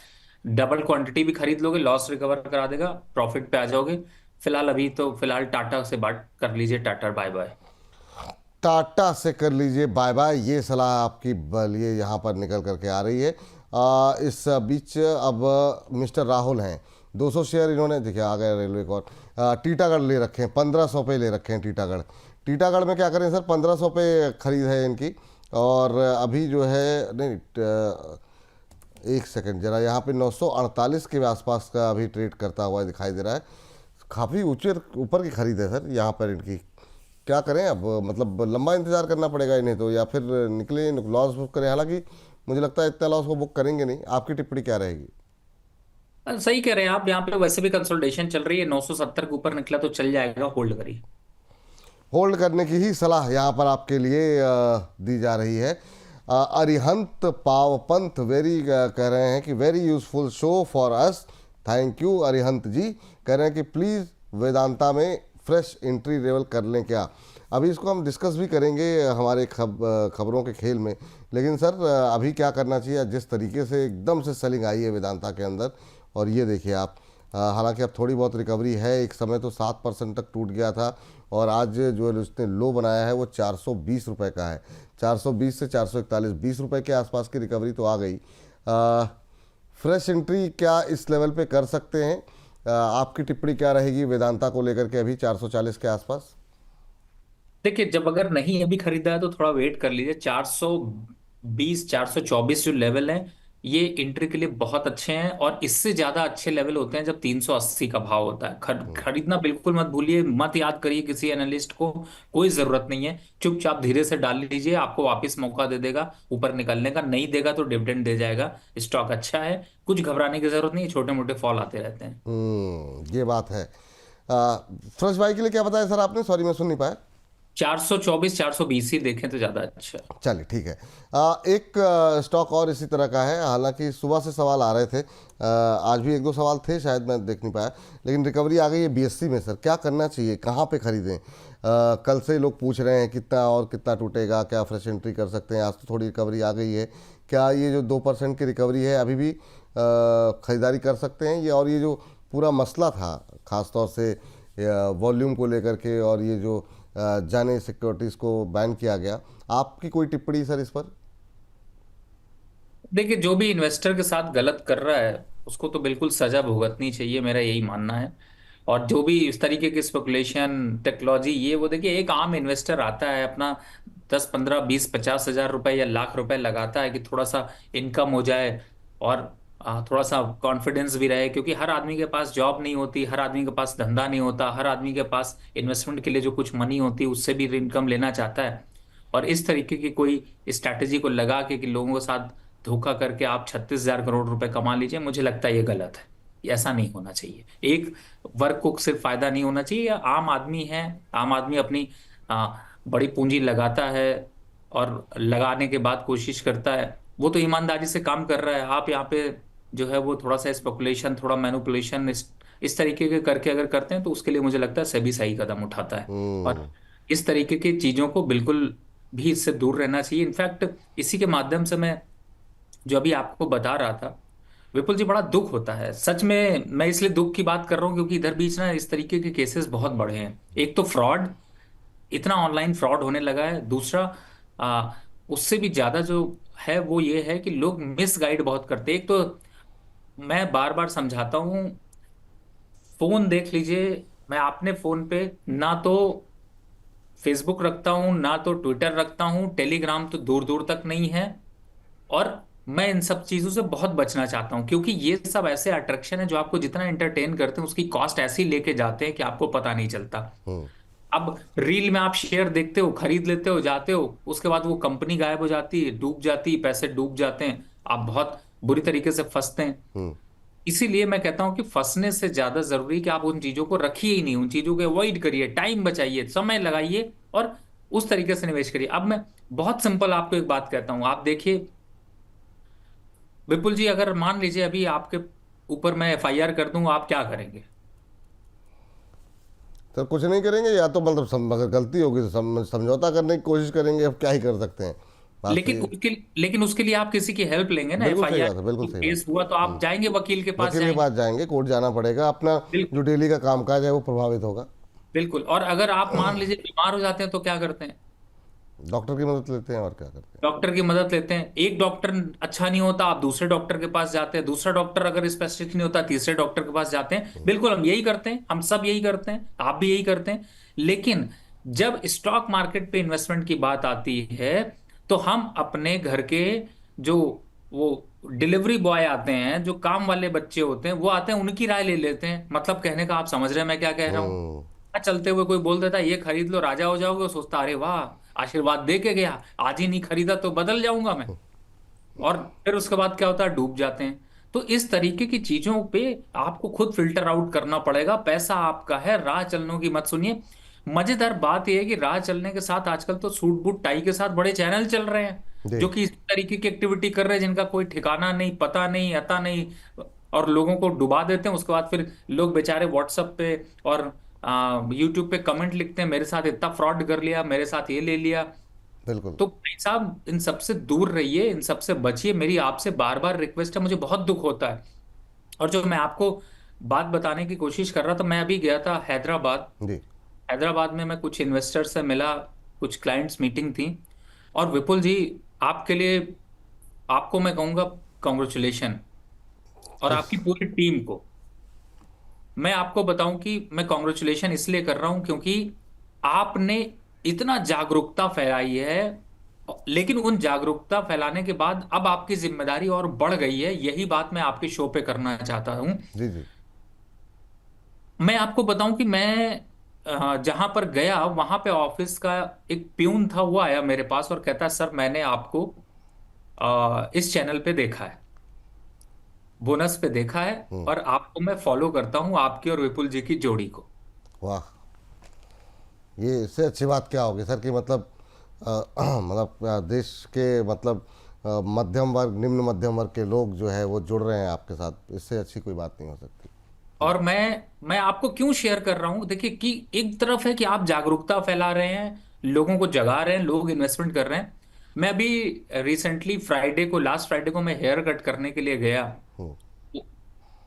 डबल क्वांटिटी भी खरीद लोगे, लॉस रिकवर करा देगा, प्रॉफिट पे आ जाओगे। फिलहाल अभी तो फिलहाल टाटा से बात कर लीजिए, टाटा बाय बाय। टाटा से कर लीजिए बाय बाय, ये सलाह आपकी लिए यहाँ पर निकल करके आ रही है। इस बीच अब मिस्टर राहुल हैं, 200 शेयर इन्होंने, देखिए आ गए रेलवे को। टीटागढ़ ले रखे हैं, 1500 पे ले रखे हैं टीटागढ़। टीटागढ़ में क्या करें सर, 1500 पे खरीद है इनकी। और अभी जो है, नहीं, एक सेकंड जरा, यहाँ पे 948 के आसपास का अभी ट्रेड करता हुआ दिखाई दे रहा है। काफ़ी ऊंचे ऊपर की खरीद है सर यहाँ पर इनकी। क्या करें अब, मतलब लंबा इंतजार करना पड़ेगा इन्हें तो, या फिर निकले लॉस बुक करें? हालांकि मुझे लगता है इतना लॉस वो बुक करेंगे नहीं। आपकी टिप्पणी क्या रहेगी? सही कह रहे हैं आप, यहाँ पे वैसे भी कंसोलिडेशन चल रही है, 970 के ऊपर निकला तो चल जाएगा, होल्ड करिए। होल्ड करने की ही सलाह यहाँ पर आपके लिए दी जा रही है। अरिहंत पावपंथ वेरी कह रहे हैं कि very useful show for us. Thank you Arihant ji. कह रहे हैं कि प्लीज़ वेदांता में फ्रेश एंट्री लेवल कर लें क्या? अभी इसको हम डिस्कस भी करेंगे हमारे खबरों के खेल में। लेकिन सर अभी क्या करना चाहिए? जिस तरीके से एकदम से सेलिंग आई है वेदांता के अंदर, और ये देखिए आप, हालांकि अब थोड़ी बहुत रिकवरी है। एक समय तो 7% तक टूट गया था, और आज जो उसने लो बनाया है वो 420 रुपये का है। 420 से 441, 20 रुपये के आसपास की रिकवरी तो आ गई। फ्रेश एंट्री क्या इस लेवल पे कर सकते हैं? आपकी टिप्पणी क्या रहेगी वेदांता को लेकर के अभी 440 के आसपास? देखिए, जब अगर नहीं अभी खरीदा है तो थोड़ा वेट कर लीजिए। 420 424 जो लेवल है, ये एंट्री के लिए बहुत अच्छे हैं, और इससे ज्यादा अच्छे लेवल होते हैं जब 380 का भाव होता है। खरीदना बिल्कुल मत भूलिए, मत याद करिए किसी एनालिस्ट को, कोई जरूरत नहीं है। चुपचाप धीरे से डाल लीजिए, आपको वापस मौका दे देगा ऊपर निकलने का। नहीं देगा तो डिविडेंड दे जाएगा। स्टॉक अच्छा है, कुछ घबराने की जरूरत नहीं है, छोटे मोटे फॉल आते रहते हैं। ये बात है। फ्रेश बाई के लिए क्या बताया सर आपने? सॉरी मैं सुन नहीं पाया। 424 420 ही देखें तो ज्यादा अच्छा है। चलिए ठीक है। एक स्टॉक और इसी तरह का है, हालांकि सुबह से सवाल आ रहे थे, आज भी एक दो सवाल थे, शायद मैं देख नहीं पाया, लेकिन रिकवरी आ गई है बीएससी में। सर क्या करना चाहिए, कहाँ पे खरीदें? कल से लोग पूछ रहे हैं कितना और कितना टूटेगा, क्या फ्रेश एंट्री कर सकते हैं? आज तो थोड़ी रिकवरी आ गई है, क्या ये जो 2% की रिकवरी है अभी भी ख़रीदारी कर सकते हैं ये? और ये जो पूरा मसला था ख़ासतौर से वॉल्यूम को लेकर के, और ये जो जाने सिक्योरिटीज़ को बैन किया गया, आपकी कोई टिप्पणी सर इस पर? देखिए, जो भी इन्वेस्टर के साथ गलत कर रहा है उसको तो बिल्कुल सजा भुगतनी चाहिए, मेरा यही मानना है। और जो भी इस तरीके की स्पेकुलेशन टेक्नोलॉजी ये वो, देखिए एक आम इन्वेस्टर आता है अपना 10 15 20 50 हजार रुपए या लाख रुपए लगाता है कि थोड़ा सा इनकम हो जाए, और थोड़ा सा कॉन्फिडेंस भी रहे, क्योंकि हर आदमी के पास जॉब नहीं होती, हर आदमी के पास धंधा नहीं होता, हर आदमी के पास इन्वेस्टमेंट के लिए जो कुछ मनी होती है उससे भी इनकम लेना चाहता है। और इस तरीके की कोई स्ट्रैटेजी को लगा के कि लोगों के साथ धोखा करके आप 36 हजार करोड़ रुपए कमा लीजिए, मुझे लगता है ये गलत है। ये ऐसा नहीं होना चाहिए। एक वर्ग को सिर्फ फायदा नहीं होना चाहिए, आम आदमी है, आम आदमी अपनी बड़ी पूंजी लगाता है, और लगाने के बाद कोशिश करता है, वो तो ईमानदारी से काम कर रहा है। आप यहाँ पे जो है वो थोड़ा सा स्पेकुलेशन, थोड़ा मैनिपुलेशन, इस तरीके के करके अगर करते हैं तो उसके लिए मुझे लगता है सेबी सही कदम उठाता है। और हम्म। इस तरीके की चीजों को बिल्कुल भी इससे दूर रहना चाहिए। इनफैक्ट इसी के माध्यम से मैं जो अभी आपको बता रहा था, विपुल जी, बड़ा दुख होता है सच में। मैं इसलिए दुख की बात कर रहा हूँ क्योंकि इधर बीच ना इस तरीके के केसेस बहुत बढ़े हैं। एक तो फ्रॉड, इतना ऑनलाइन फ्रॉड होने लगा है। दूसरा, उससे भी ज्यादा जो है वो ये है कि लोग मिस गाइड बहुत करते हैं। एक तो मैं बार बार समझाता हूँ, फोन देख लीजिए, मैं अपने फोन पे ना तो फेसबुक रखता हूँ, ना तो ट्विटर रखता हूँ, टेलीग्राम तो दूर दूर तक नहीं है। और मैं इन सब चीजों से बहुत बचना चाहता हूं, क्योंकि ये सब ऐसे अट्रैक्शन है जो आपको जितना एंटरटेन करते हैं उसकी कॉस्ट ऐसी लेके जाते हैं कि आपको पता नहीं चलता। अब रील में आप शेयर देखते हो, खरीद लेते हो, जाते हो, उसके बाद वो कंपनी गायब हो जाती है, डूब जाती है, पैसे डूब जाते हैं, आप बहुत बुरी तरीके से फंसते हैं। इसीलिए मैं कहता हूं कि फंसने से ज्यादा जरूरी कि आप उन चीजों को रखिए ही नहीं, उन चीजों को अवॉइड करिए, टाइम बचाइए, समय लगाइए, और उस तरीके से निवेश करिए। अब मैं बहुत सिंपल आपको एक बात कहता हूं, आप देखिए विपुल जी, अगर मान लीजिए अभी आपके ऊपर मैं एफआईआर कर दूं, आप क्या करेंगे? सर कुछ नहीं करेंगे, या तो मतलब अगर गलती होगी तो समझौता करने की कोशिश करेंगे, अब क्या ही कर सकते हैं। बात तो लेकिन ये, उसके लेकिन उसके लिए आप किसी की हेल्प लेंगे ना। बिल्कुल सही एफआईआर बात है, बिल्कुल सही बात केस हुआ तो है। आप जाएंगे, वकील के पास वकील के जाएंगे। पास जाएंगे, कोर्ट जाना पड़ेगा, अपना बिल्कुल। जो डेली का कामकाज है वो प्रभावित होगा। बिल्कुल। और अगर आप मान लीजिए बीमार हो जाते हैं तो क्या करते हैं? डॉक्टर की मदद लेते हैं और क्या करते हैं। डॉक्टर की मदद लेते हैं। एक डॉक्टर अच्छा नहीं होता, आप दूसरे डॉक्टर के पास जाते हैं। दूसरा डॉक्टर अगर स्पेसिफिक नहीं होता, तीसरे डॉक्टर के पास जाते हैं। बिल्कुल, हम यही करते हैं, हम सब यही करते हैं, आप भी यही करते हैं। लेकिन जब स्टॉक मार्केट पे इन्वेस्टमेंट की बात आती है तो हम अपने घर के जो वो डिलीवरी बॉय आते हैं, जो काम वाले बच्चे होते हैं, वो आते हैं, उनकी राय ले लेते हैं। मतलब कहने का आप समझ रहे हैं मैं क्या कह रहा हूँ? हम्म। चलते हुए कोई बोल देता है ये खरीद लो राजा हो जाओगे, सोचता अरे वाह, आशीर्वाद दे के गया, आज ही नहीं खरीदा तो बदल जाऊंगा मैं। और फिर उसके बाद क्या होता है, डूब जाते हैं। तो इस तरीके की चीजों पे आपको खुद फिल्टर आउट करना पड़ेगा। पैसा आपका है, राह चलनों की मत सुनिए। मजेदार बात यह है कि राह चलने के साथ आजकल तो सूट बूट टाई के साथ बड़े चैनल चल रहे हैं जी। जो कि इस तरीके की एक्टिविटी कर रहे हैं जिनका कोई ठिकाना नहीं, पता नहीं, अता नहीं, और लोगों को डुबा देते हैं। उसके बाद फिर लोग बेचारे व्हाट्सएप पे और यूट्यूब पे कमेंट लिखते हैं, मेरे साथ इतना फ्रॉड कर लिया, मेरे साथ ये ले लिया। बिल्कुल। तो भाई साहब, इन सबसे दूर रहिए, इन सबसे बचिए, मेरी आपसे बार बार रिक्वेस्ट है। मुझे बहुत दुख होता है। और जो मैं आपको बात बताने की कोशिश कर रहा था, मैं अभी गया था हैदराबाद। जी। हैदराबाद में मैं कुछ इन्वेस्टर से मिला, कुछ क्लाइंट्स मीटिंग थी। और विपुल जी, आपके लिए, आपको मैं कहूंगा कॉन्ग्रेचुलेशन, और इस आपकी पूरी टीम को। मैं आपको बताऊं कि मैं कॉन्ग्रेचुलेशन इसलिए कर रहा हूं क्योंकि आपने इतना जागरूकता फैलाई है। लेकिन उन जागरूकता फैलाने के बाद अब आपकी जिम्मेदारी और बढ़ गई है। यही बात मैं आपके शो पे करना चाहता हूं। जी। जी। मैं आपको बताऊं कि मैं जहां पर गया वहां पे ऑफिस का एक प्यून था, वो आया मेरे पास और कहता, सर मैंने आपको इस चैनल पे देखा है, बोनस पे देखा है, और आपको मैं फॉलो करता हूं, आपकी और विपुल जी की जोड़ी को। वाह, ये इससे अच्छी बात क्या होगी सर कि मतलब मतलब देश के मतलब मध्यम वर्ग, निम्न मध्यम वर्ग के लोग जो है वो जुड़ रहे हैं आपके साथ, इससे अच्छी कोई बात नहीं हो सकती। और मैं आपको क्यों शेयर कर रहा हूं, देखिए कि एक तरफ है कि आप जागरूकता फैला रहे हैं, लोगों को जगा रहे हैं, लोग इन्वेस्टमेंट कर रहे हैं। मैं अभी रिसेंटली फ्राइडे को, लास्ट फ्राइडे को मैं हेयर कट करने के लिए गया।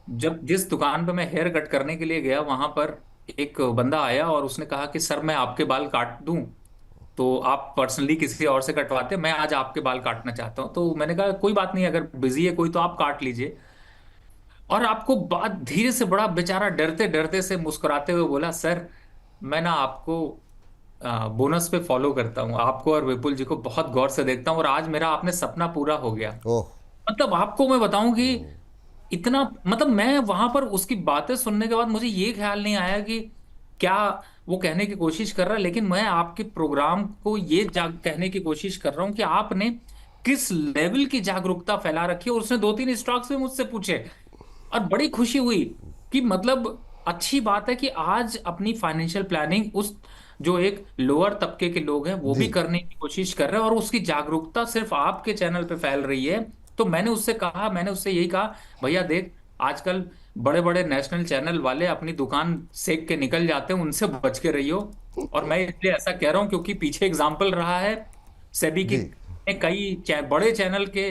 जब जिस दुकान पे मैं हेयर कट करने के लिए गया, वहां पर एक बंदा आया और उसने कहा कि सर मैं आपके बाल काट दूं, तो आप पर्सनली किसी और से कटवाते हैं, मैं आज आपके बाल काटना चाहता हूं। तो मैंने कहा कोई बात नहीं, अगर बिजी है कोई तो आप काट लीजिए। और आपको बात धीरे से, बड़ा बेचारा डरते डरते से मुस्कुराते हुए बोला, सर मैं ना आपको बोनस पे फॉलो करता हूँ, आपको और विपुल जी को बहुत गौर से देखता हूँ, और आज मेरा आपने सपना पूरा हो गया। ओह। मतलब आपको मैं बताऊं कि इतना, मतलब मैं वहां पर उसकी बातें सुनने के बाद मुझे ये ख्याल नहीं आया कि क्या वो कहने की कोशिश कर रहा है, लेकिन मैं आपके प्रोग्राम को ये कहने की कोशिश कर रहा हूं कि आपने किस लेवल की जागरूकता फैला रखी है। और उसने दो तीन स्टॉक्स भी मुझसे पूछे, और बड़ी खुशी हुई कि मतलब अच्छी बात है कि आज अपनी फाइनेंशियल प्लानिंग उस, जो एक लोअर तबके के लोग हैं वो भी जी। करने की कोशिश कर रहे हैं, और उसकी जागरूकता सिर्फ आपके चैनल पे फैल रही है। तो मैंने उससे यही कहा, भैया देख, आजकल बड़े बड़े नेशनल चैनल वाले अपनी दुकान सेक के निकल जाते हैं, उनसे बच के रहियो। और मैं इसलिए ऐसा कह रहा हूं क्योंकि पीछे एग्जाम्पल रहा है सेबी की, जी। ने कई बड़े चैनल के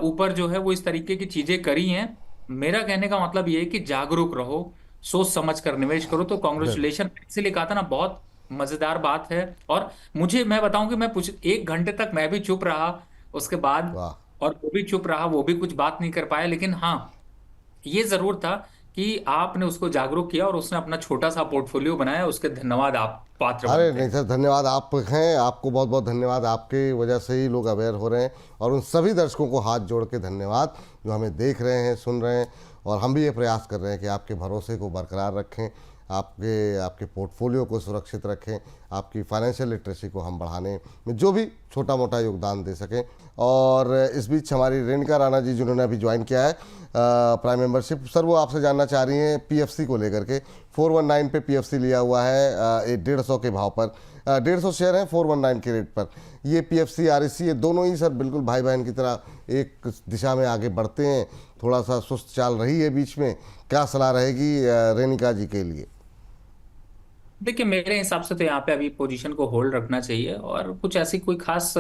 ऊपर जो है वो इस तरीके की चीजें करी हैं। मेरा कहने का मतलब ये है कि जागरूक रहो, सोच समझ कर निवेश करो। तो बिल्कुल। कॉन्ग्रेचुलेशन, इसीलिए कहा था ना, बहुत मजेदार बात है। और मुझे, मैं बताऊं कि मैं कुछ 1 घंटे तक मैं भी चुप रहा उसके बाद, वाह। और वो भी चुप रहा, वो भी कुछ बात नहीं कर पाया। लेकिन हाँ, ये जरूर था कि आपने उसको जागरूक किया और उसने अपना छोटा सा पोर्टफोलियो बनाया, उसके धन्यवाद आप पात्र अरे बनते नहीं हैं। सर, धन्यवाद आप हैं, आपको बहुत बहुत धन्यवाद, आपके वजह से ही लोग अवेयर हो रहे हैं। और उन सभी दर्शकों को हाथ जोड़ के धन्यवाद जो हमें देख रहे हैं, सुन रहे हैं। और हम भी ये प्रयास कर रहे हैं कि आपके भरोसे को बरकरार रखें, आपके आपके पोर्टफोलियो को सुरक्षित रखें, आपकी फाइनेंशियल लिटरेसी को हम बढ़ाने में जो भी छोटा मोटा योगदान दे सकें। और इस बीच हमारी रेणुका राणा जी जिन्होंने अभी ज्वाइन किया है प्राइम मेंबरशिप, सर वो आपसे जानना चाह रही हैं पीएफसी को लेकर के। 419 पे पीएफसी लिया हुआ है 150 के भाव पर, 150 शेयर हैं 419 के रेट पर। ये पीएफसी आरईसी ये दोनों ही सर बिल्कुल भाई बहन की तरह एक दिशा में आगे बढ़ते हैं, थोड़ा सा सुस्त चाल रही है बीच में, क्या सलाह रहेगी रेणुका जी के लिए? देखिए मेरे हिसाब से तो यहाँ पे अभी पोजीशन को होल्ड रखना चाहिए, और कुछ ऐसी कोई खास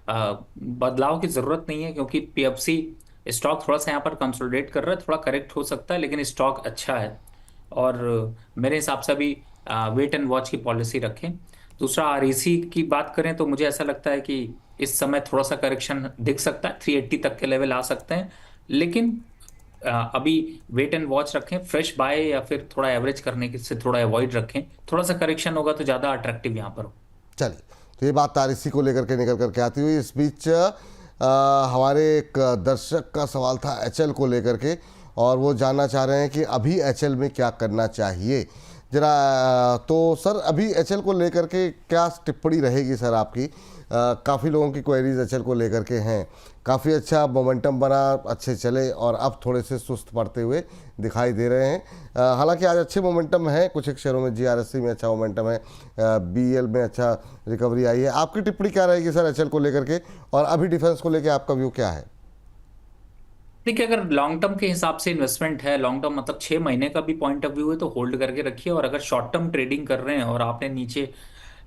बदलाव की जरूरत नहीं है, क्योंकि पीएफसी स्टॉक थोड़ा सा यहाँ पर कंसोलिडेट कर रहा है, थोड़ा करेक्ट हो सकता है, लेकिन स्टॉक अच्छा है। और मेरे हिसाब से अभी वेट एंड वॉच की पॉलिसी रखें। दूसरा, आरईसी की बात करें तो मुझे ऐसा लगता है कि इस समय थोड़ा सा करेक्शन दिख सकता है, 380 तक के लेवल आ सकते हैं। लेकिन अभी वेट एंड वॉच रखें, फ्रेश बाय या फिर थोड़ा एवरेज करने के से थोड़ा अवॉइड रखें। थोड़ा सा करेक्शन होगा तो ज़्यादा अट्रैक्टिव यहाँ पर हो। चलिए, तो ये बात तारिसी को लेकर के निकल करके आती हुई, इस बीच हमारे एक दर्शक का सवाल था एचएल को लेकर के, और वो जानना चाह रहे हैं कि अभी एचएल में क्या करना चाहिए। जरा तो सर अभी एचएल को लेकर के क्या टिप्पणी रहेगी सर आपकी? काफ़ी लोगों की क्वेरीज एचएल को लेकर के हैं। काफ़ी अच्छा मोमेंटम बना, अच्छे चले और अब थोड़े से सुस्त पड़ते हुए दिखाई दे रहे हैं। हालांकि आज अच्छे मोमेंटम है, कुछ एक शेयरों में जीआरएससी में अच्छा मोमेंटम है, बीईएल में अच्छा रिकवरी आई है। आपकी टिप्पणी क्या रहेगी सर एचएल को लेकर के, और अभी डिफेंस को लेकर आपका व्यू क्या है? देखिए, अगर लॉन्ग टर्म के हिसाब से इन्वेस्टमेंट है, लॉन्ग टर्म मतलब 6 महीने का भी पॉइंट ऑफ व्यू है तो होल्ड करके रखिए। और अगर शॉर्ट टर्म ट्रेडिंग कर रहे हैं और आपने नीचे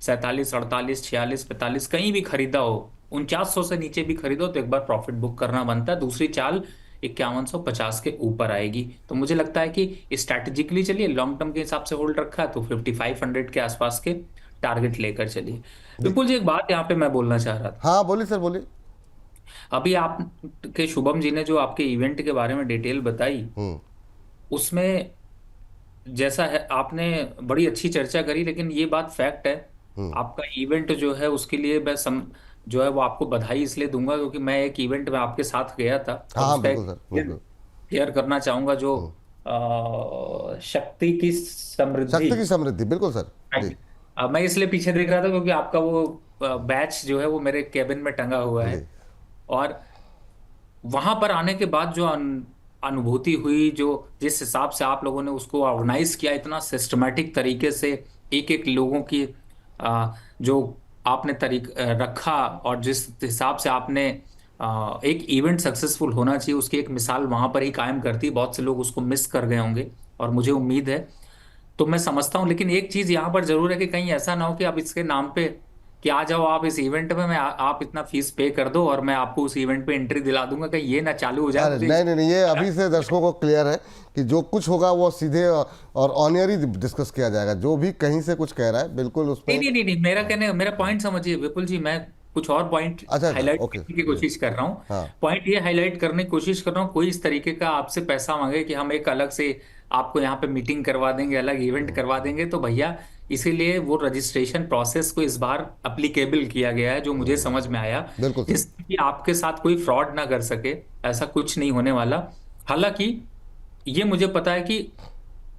47, 48, 46, 45 कहीं भी खरीदा हो, 4900 से नीचे भी खरीदो तो एक बार प्रॉफिट बुक करना बनता है। दूसरी चाल 5150 के ऊपर आएगी। तो मुझे लगता है कि स्ट्रैटेजिकली चलिए, लॉन्ग टर्म के हिसाब से होल्ड रखा है तो 5500 के आसपास के टारगेट लेकर चलिए। जी विपुल जी, एक बात यहाँ पे मैं बोलना चाह रहा था। हाँ, बोलिए सर बोलिए। अभी आप के शुभम जी ने जो आपके इवेंट के बारे में डिटेल बताई, हम्म। उसमें जैसा है आपने बड़ी अच्छी चर्चा करी, लेकिन ये बात फैक्ट है, हम्म। आपका इवेंट जो है उसके लिए मैं जो है वो आपको बधाई इसलिए दूंगा क्योंकि मैं एक इवेंट में आपके साथ गया था हाँ और हाँ, उसका बिल्कुल एक सर, बिल्कुल। शेयर करना चाहूंगा जो हम्म। शक्ति की समृद्धि। शक्ति की समृद्धि, बिल्कुल सर। जी। मैं इसलिए पीछे देख रहा था क्योंकि आपका वो बैच जो है वो मेरे केबिन में टंगा हुआ जी। है। और वहां पर आने के बाद जो अनुभूति हुई, जो जिस हिसाब से आप लोगों ने उसको ऑर्गेनाइज किया इतना सिस्टमेटिक तरीके से, एक एक लोगों की जो आपने रखा, और जिस हिसाब से आपने एक इवेंट सक्सेसफुल होना चाहिए उसकी एक मिसाल वहां पर ही कायम करती। बहुत से लोग उसको मिस कर गए होंगे और मुझे उम्मीद है, तो मैं समझता हूँ। लेकिन एक चीज यहाँ पर जरूर है कि कहीं ऐसा ना हो कि आप इसके नाम पे कि आ जाओ आप इस इवेंट में, आप इतना फीस पे कर दो और मैं आपको उस इवेंट पे एंट्री दिला दूंगा, कहीं ये ना चालू हो जाए अरे मुझे नहीं नहीं नहीं, ये अभी से दर्शकों को क्लियर है कि जो कुछ होगा वो सीधे और ऑनियर ही डिस्कस किया जाएगा। जो भी कहीं से कुछ कह रहा है बिल्कुल नहीं उसमें। नहीं नहीं नहीं, मेरा पॉइंट समझिए विपुल जी। मैं कुछ और पॉइंट अच्छा अच्छा, हाईलाइट ओके। करने की कोशिश कर रहा हूँ। हाँ। पॉइंट ये हाईलाइट करने की कोशिश कर रहा हूँ, कोई इस तरीके का आपसे पैसा मांगे कि हम एक अलग से आपको यहाँ पे मीटिंग करवा देंगे, अलग इवेंट करवा देंगे, तो भैया इसीलिए वो रजिस्ट्रेशन प्रोसेस को इस बार अप्लीकेबल किया गया है, जो मुझे समझ में आया, बिल्कुल सर। जिससे कि आपके साथ कोई फ्रॉड ना कर सके। ऐसा कुछ नहीं होने वाला। हालांकि ये मुझे पता है कि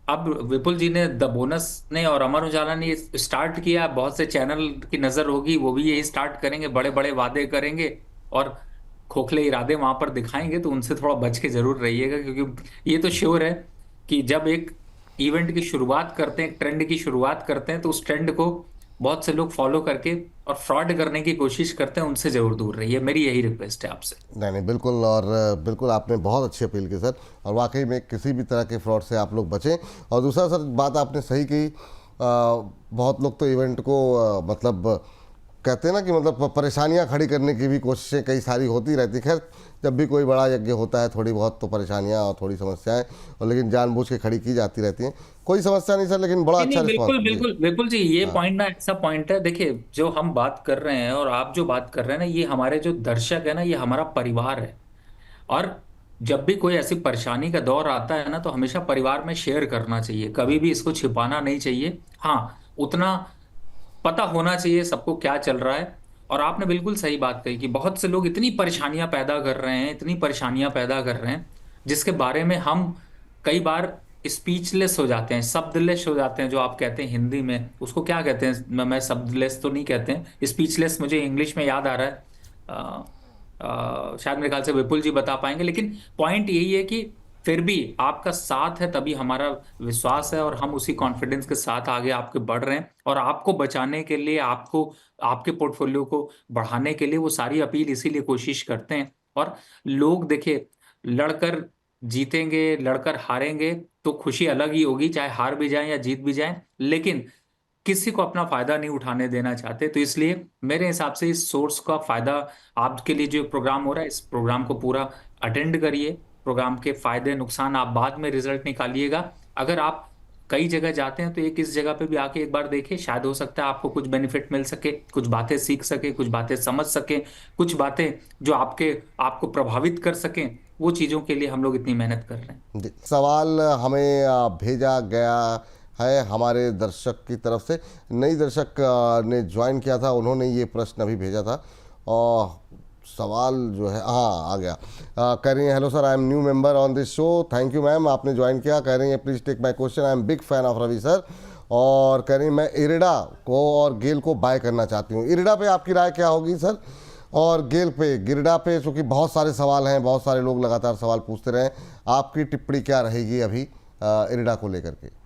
अब विपुल जी ने, द बोनस ने और अमर उजाला ने ये स्टार्ट किया, बहुत से चैनल की नजर होगी वो भी यही स्टार्ट करेंगे, बड़े बड़े वादे करेंगे और खोखले इरादे वहां पर दिखाएंगे, तो उनसे थोड़ा बच के जरूर रहिएगा। क्योंकि ये तो श्योर है कि जब एक इवेंट की शुरुआत करते हैं, एक ट्रेंड की शुरुआत करते हैं, तो उस ट्रेंड को बहुत से लोग फॉलो करके और फ्रॉड करने की कोशिश करते हैं, उनसे जरूर दूर रहिए। मेरी यही रिक्वेस्ट है आपसे। नहीं नहीं, बिल्कुल। और बिल्कुल आपने बहुत अच्छी अपील की सर, और वाकई में किसी भी तरह के फ्रॉड से आप लोग बचें। और दूसरा सर, बात आपने सही की। बहुत लोग तो इवेंट को मतलब कहते हैं ना कि मतलब परेशानियां खड़ी करने की भी कोशिशें कई सारी होती रहती। खैर, जब भी कोई बड़ा यज्ञ होता है थोड़ी बहुत तो परेशानियां और थोड़ी समस्याएं, और लेकिन जानबूझ के खड़ी की जाती रहती हैं। कोई समस्या नहीं सर, लेकिन बड़ा नहीं अच्छा नहीं, रिस्पॉन्स। बिल्कुल जी। बिल्कुल विपुल जी, ये हाँ। पॉइंट ना ऐसा पॉइंट है। देखिए, जो हम बात कर रहे हैं और आप जो बात कर रहे हैं ना, ये हमारे जो दर्शक है ना, ये हमारा परिवार है। और जब भी कोई ऐसी परेशानी का दौर आता है ना, तो हमेशा परिवार में शेयर करना चाहिए, कभी भी इसको छिपाना नहीं चाहिए। हाँ, उतना पता होना चाहिए सबको क्या चल रहा है। और आपने बिल्कुल सही बात कही कि बहुत से लोग इतनी परेशानियां पैदा कर रहे हैं, इतनी परेशानियां पैदा कर रहे हैं, जिसके बारे में हम कई बार स्पीचलेस हो जाते हैं, शब्दलेस हो जाते हैं, जो आप कहते हैं हिंदी में उसको क्या कहते हैं, मैं शब्दलेस तो नहीं कहते हैं, स्पीचलेस मुझे इंग्लिश में याद आ रहा है। शायद मेरे ख्याल से विपुल जी बता पाएंगे। लेकिन पॉइंट यही है कि फिर भी आपका साथ है तभी हमारा विश्वास है, और हम उसी कॉन्फिडेंस के साथ आगे आपके बढ़ रहे हैं। और आपको बचाने के लिए, आपको आपके पोर्टफोलियो को बढ़ाने के लिए वो सारी अपील इसीलिए कोशिश करते हैं। और लोग देखिए, लड़कर जीतेंगे, लड़कर हारेंगे तो खुशी अलग ही होगी, चाहे हार भी जाएं या जीत भी जाएं, लेकिन किसी को अपना फायदा नहीं उठाने देना चाहते। तो इसलिए मेरे हिसाब से इस सोर्स का फायदा, आपके लिए जो प्रोग्राम हो रहा है, इस प्रोग्राम को पूरा अटेंड करिए। प्रोग्राम के फायदे नुकसान आप बाद में रिजल्ट निकालिएगा। अगर आप कई जगह जाते हैं तो एक इस जगह पे भी आके एक बार देखिए, शायद हो सकता है आपको कुछ बेनिफिट मिल सके, कुछ बातें सीख सके, कुछ बातें समझ सके, कुछ बातें जो आपको प्रभावित कर सकें। वो चीजों के लिए हम लोग इतनी मेहनत कर रहे हैं। जी, सवाल हमें भेजा गया है हमारे दर्शक की तरफ से। नई दर्शक ने ज्वाइन किया था, उन्होंने ये प्रश्न अभी भेजा था। और सवाल जो है, हाँ, आ गया। कह रही हैं, hello sir, I am new member on this show. Thank you ma'am, आपने ज्वाइन किया। कह रही हैं, please take my question, I am big fan of Ravi sir. और कह रही मैं इरिडा को और गेल को बाय करना चाहती हूँ। इरिडा पे आपकी राय क्या होगी सर, और गेल पे, गिरिडा पे, चूँकि बहुत सारे सवाल हैं, बहुत सारे लोग लगातार सवाल पूछते रहे, आपकी टिप्पणी क्या रहेगी अभी इरिडा को लेकर के?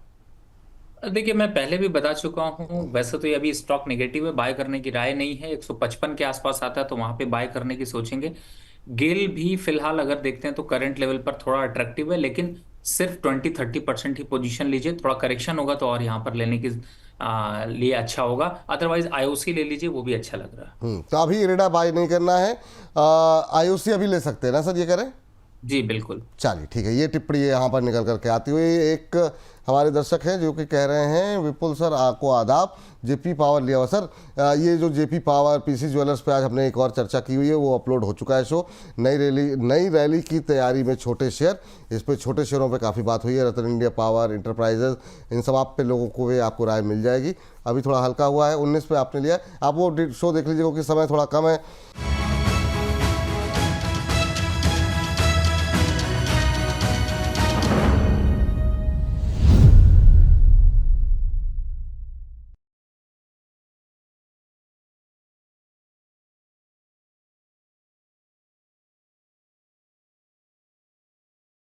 देखिए, मैं पहले भी बता चुका हूँ, वैसे तो ये अभी स्टॉक नेगेटिव है, बाय करने की राय नहीं है। 155 के आसपास आता है तो वहां पे बाय करने की सोचेंगे। गेल भी फिलहाल अगर देखते हैं तो करंट लेवल पर थोड़ा अट्रैक्टिव है, लेकिन सिर्फ 20-30% ही पोजीशन लीजिए। थोड़ा करेक्शन होगा तो और यहाँ पर लेने के लिए अच्छा होगा। अदरवाइज आईओसी ले लीजिए, वो भी अच्छा लग रहा है। तो अभी इरिडा बाय नहीं करना है, आईओसी अभी ले सकते हैं ना सर, ये करें? जी बिल्कुल। चलिए ठीक है, ये टिप्पणी यहाँ पर निकल करके आती हुई एक हमारे दर्शक हैं जो कि कह रहे हैं, विपुल सर आपको आदाब, जेपी पावर लिया हुआ सर। ये जो जेपी पावर पीसी ज्वेलर्स पे आज हमने एक और चर्चा की हुई है, वो अपलोड हो चुका है शो। नई रैली की तैयारी में छोटे शेयर, इस पे छोटे शेयरों पे काफ़ी बात हुई है। रतन इंडिया पावर, इंटरप्राइजेज, इन सब आप पे लोगों को भी आपको राय मिल जाएगी। अभी थोड़ा हल्का हुआ है, 19 पे आपने लिया, आप वो शो देख लीजिए क्योंकि समय थोड़ा कम है।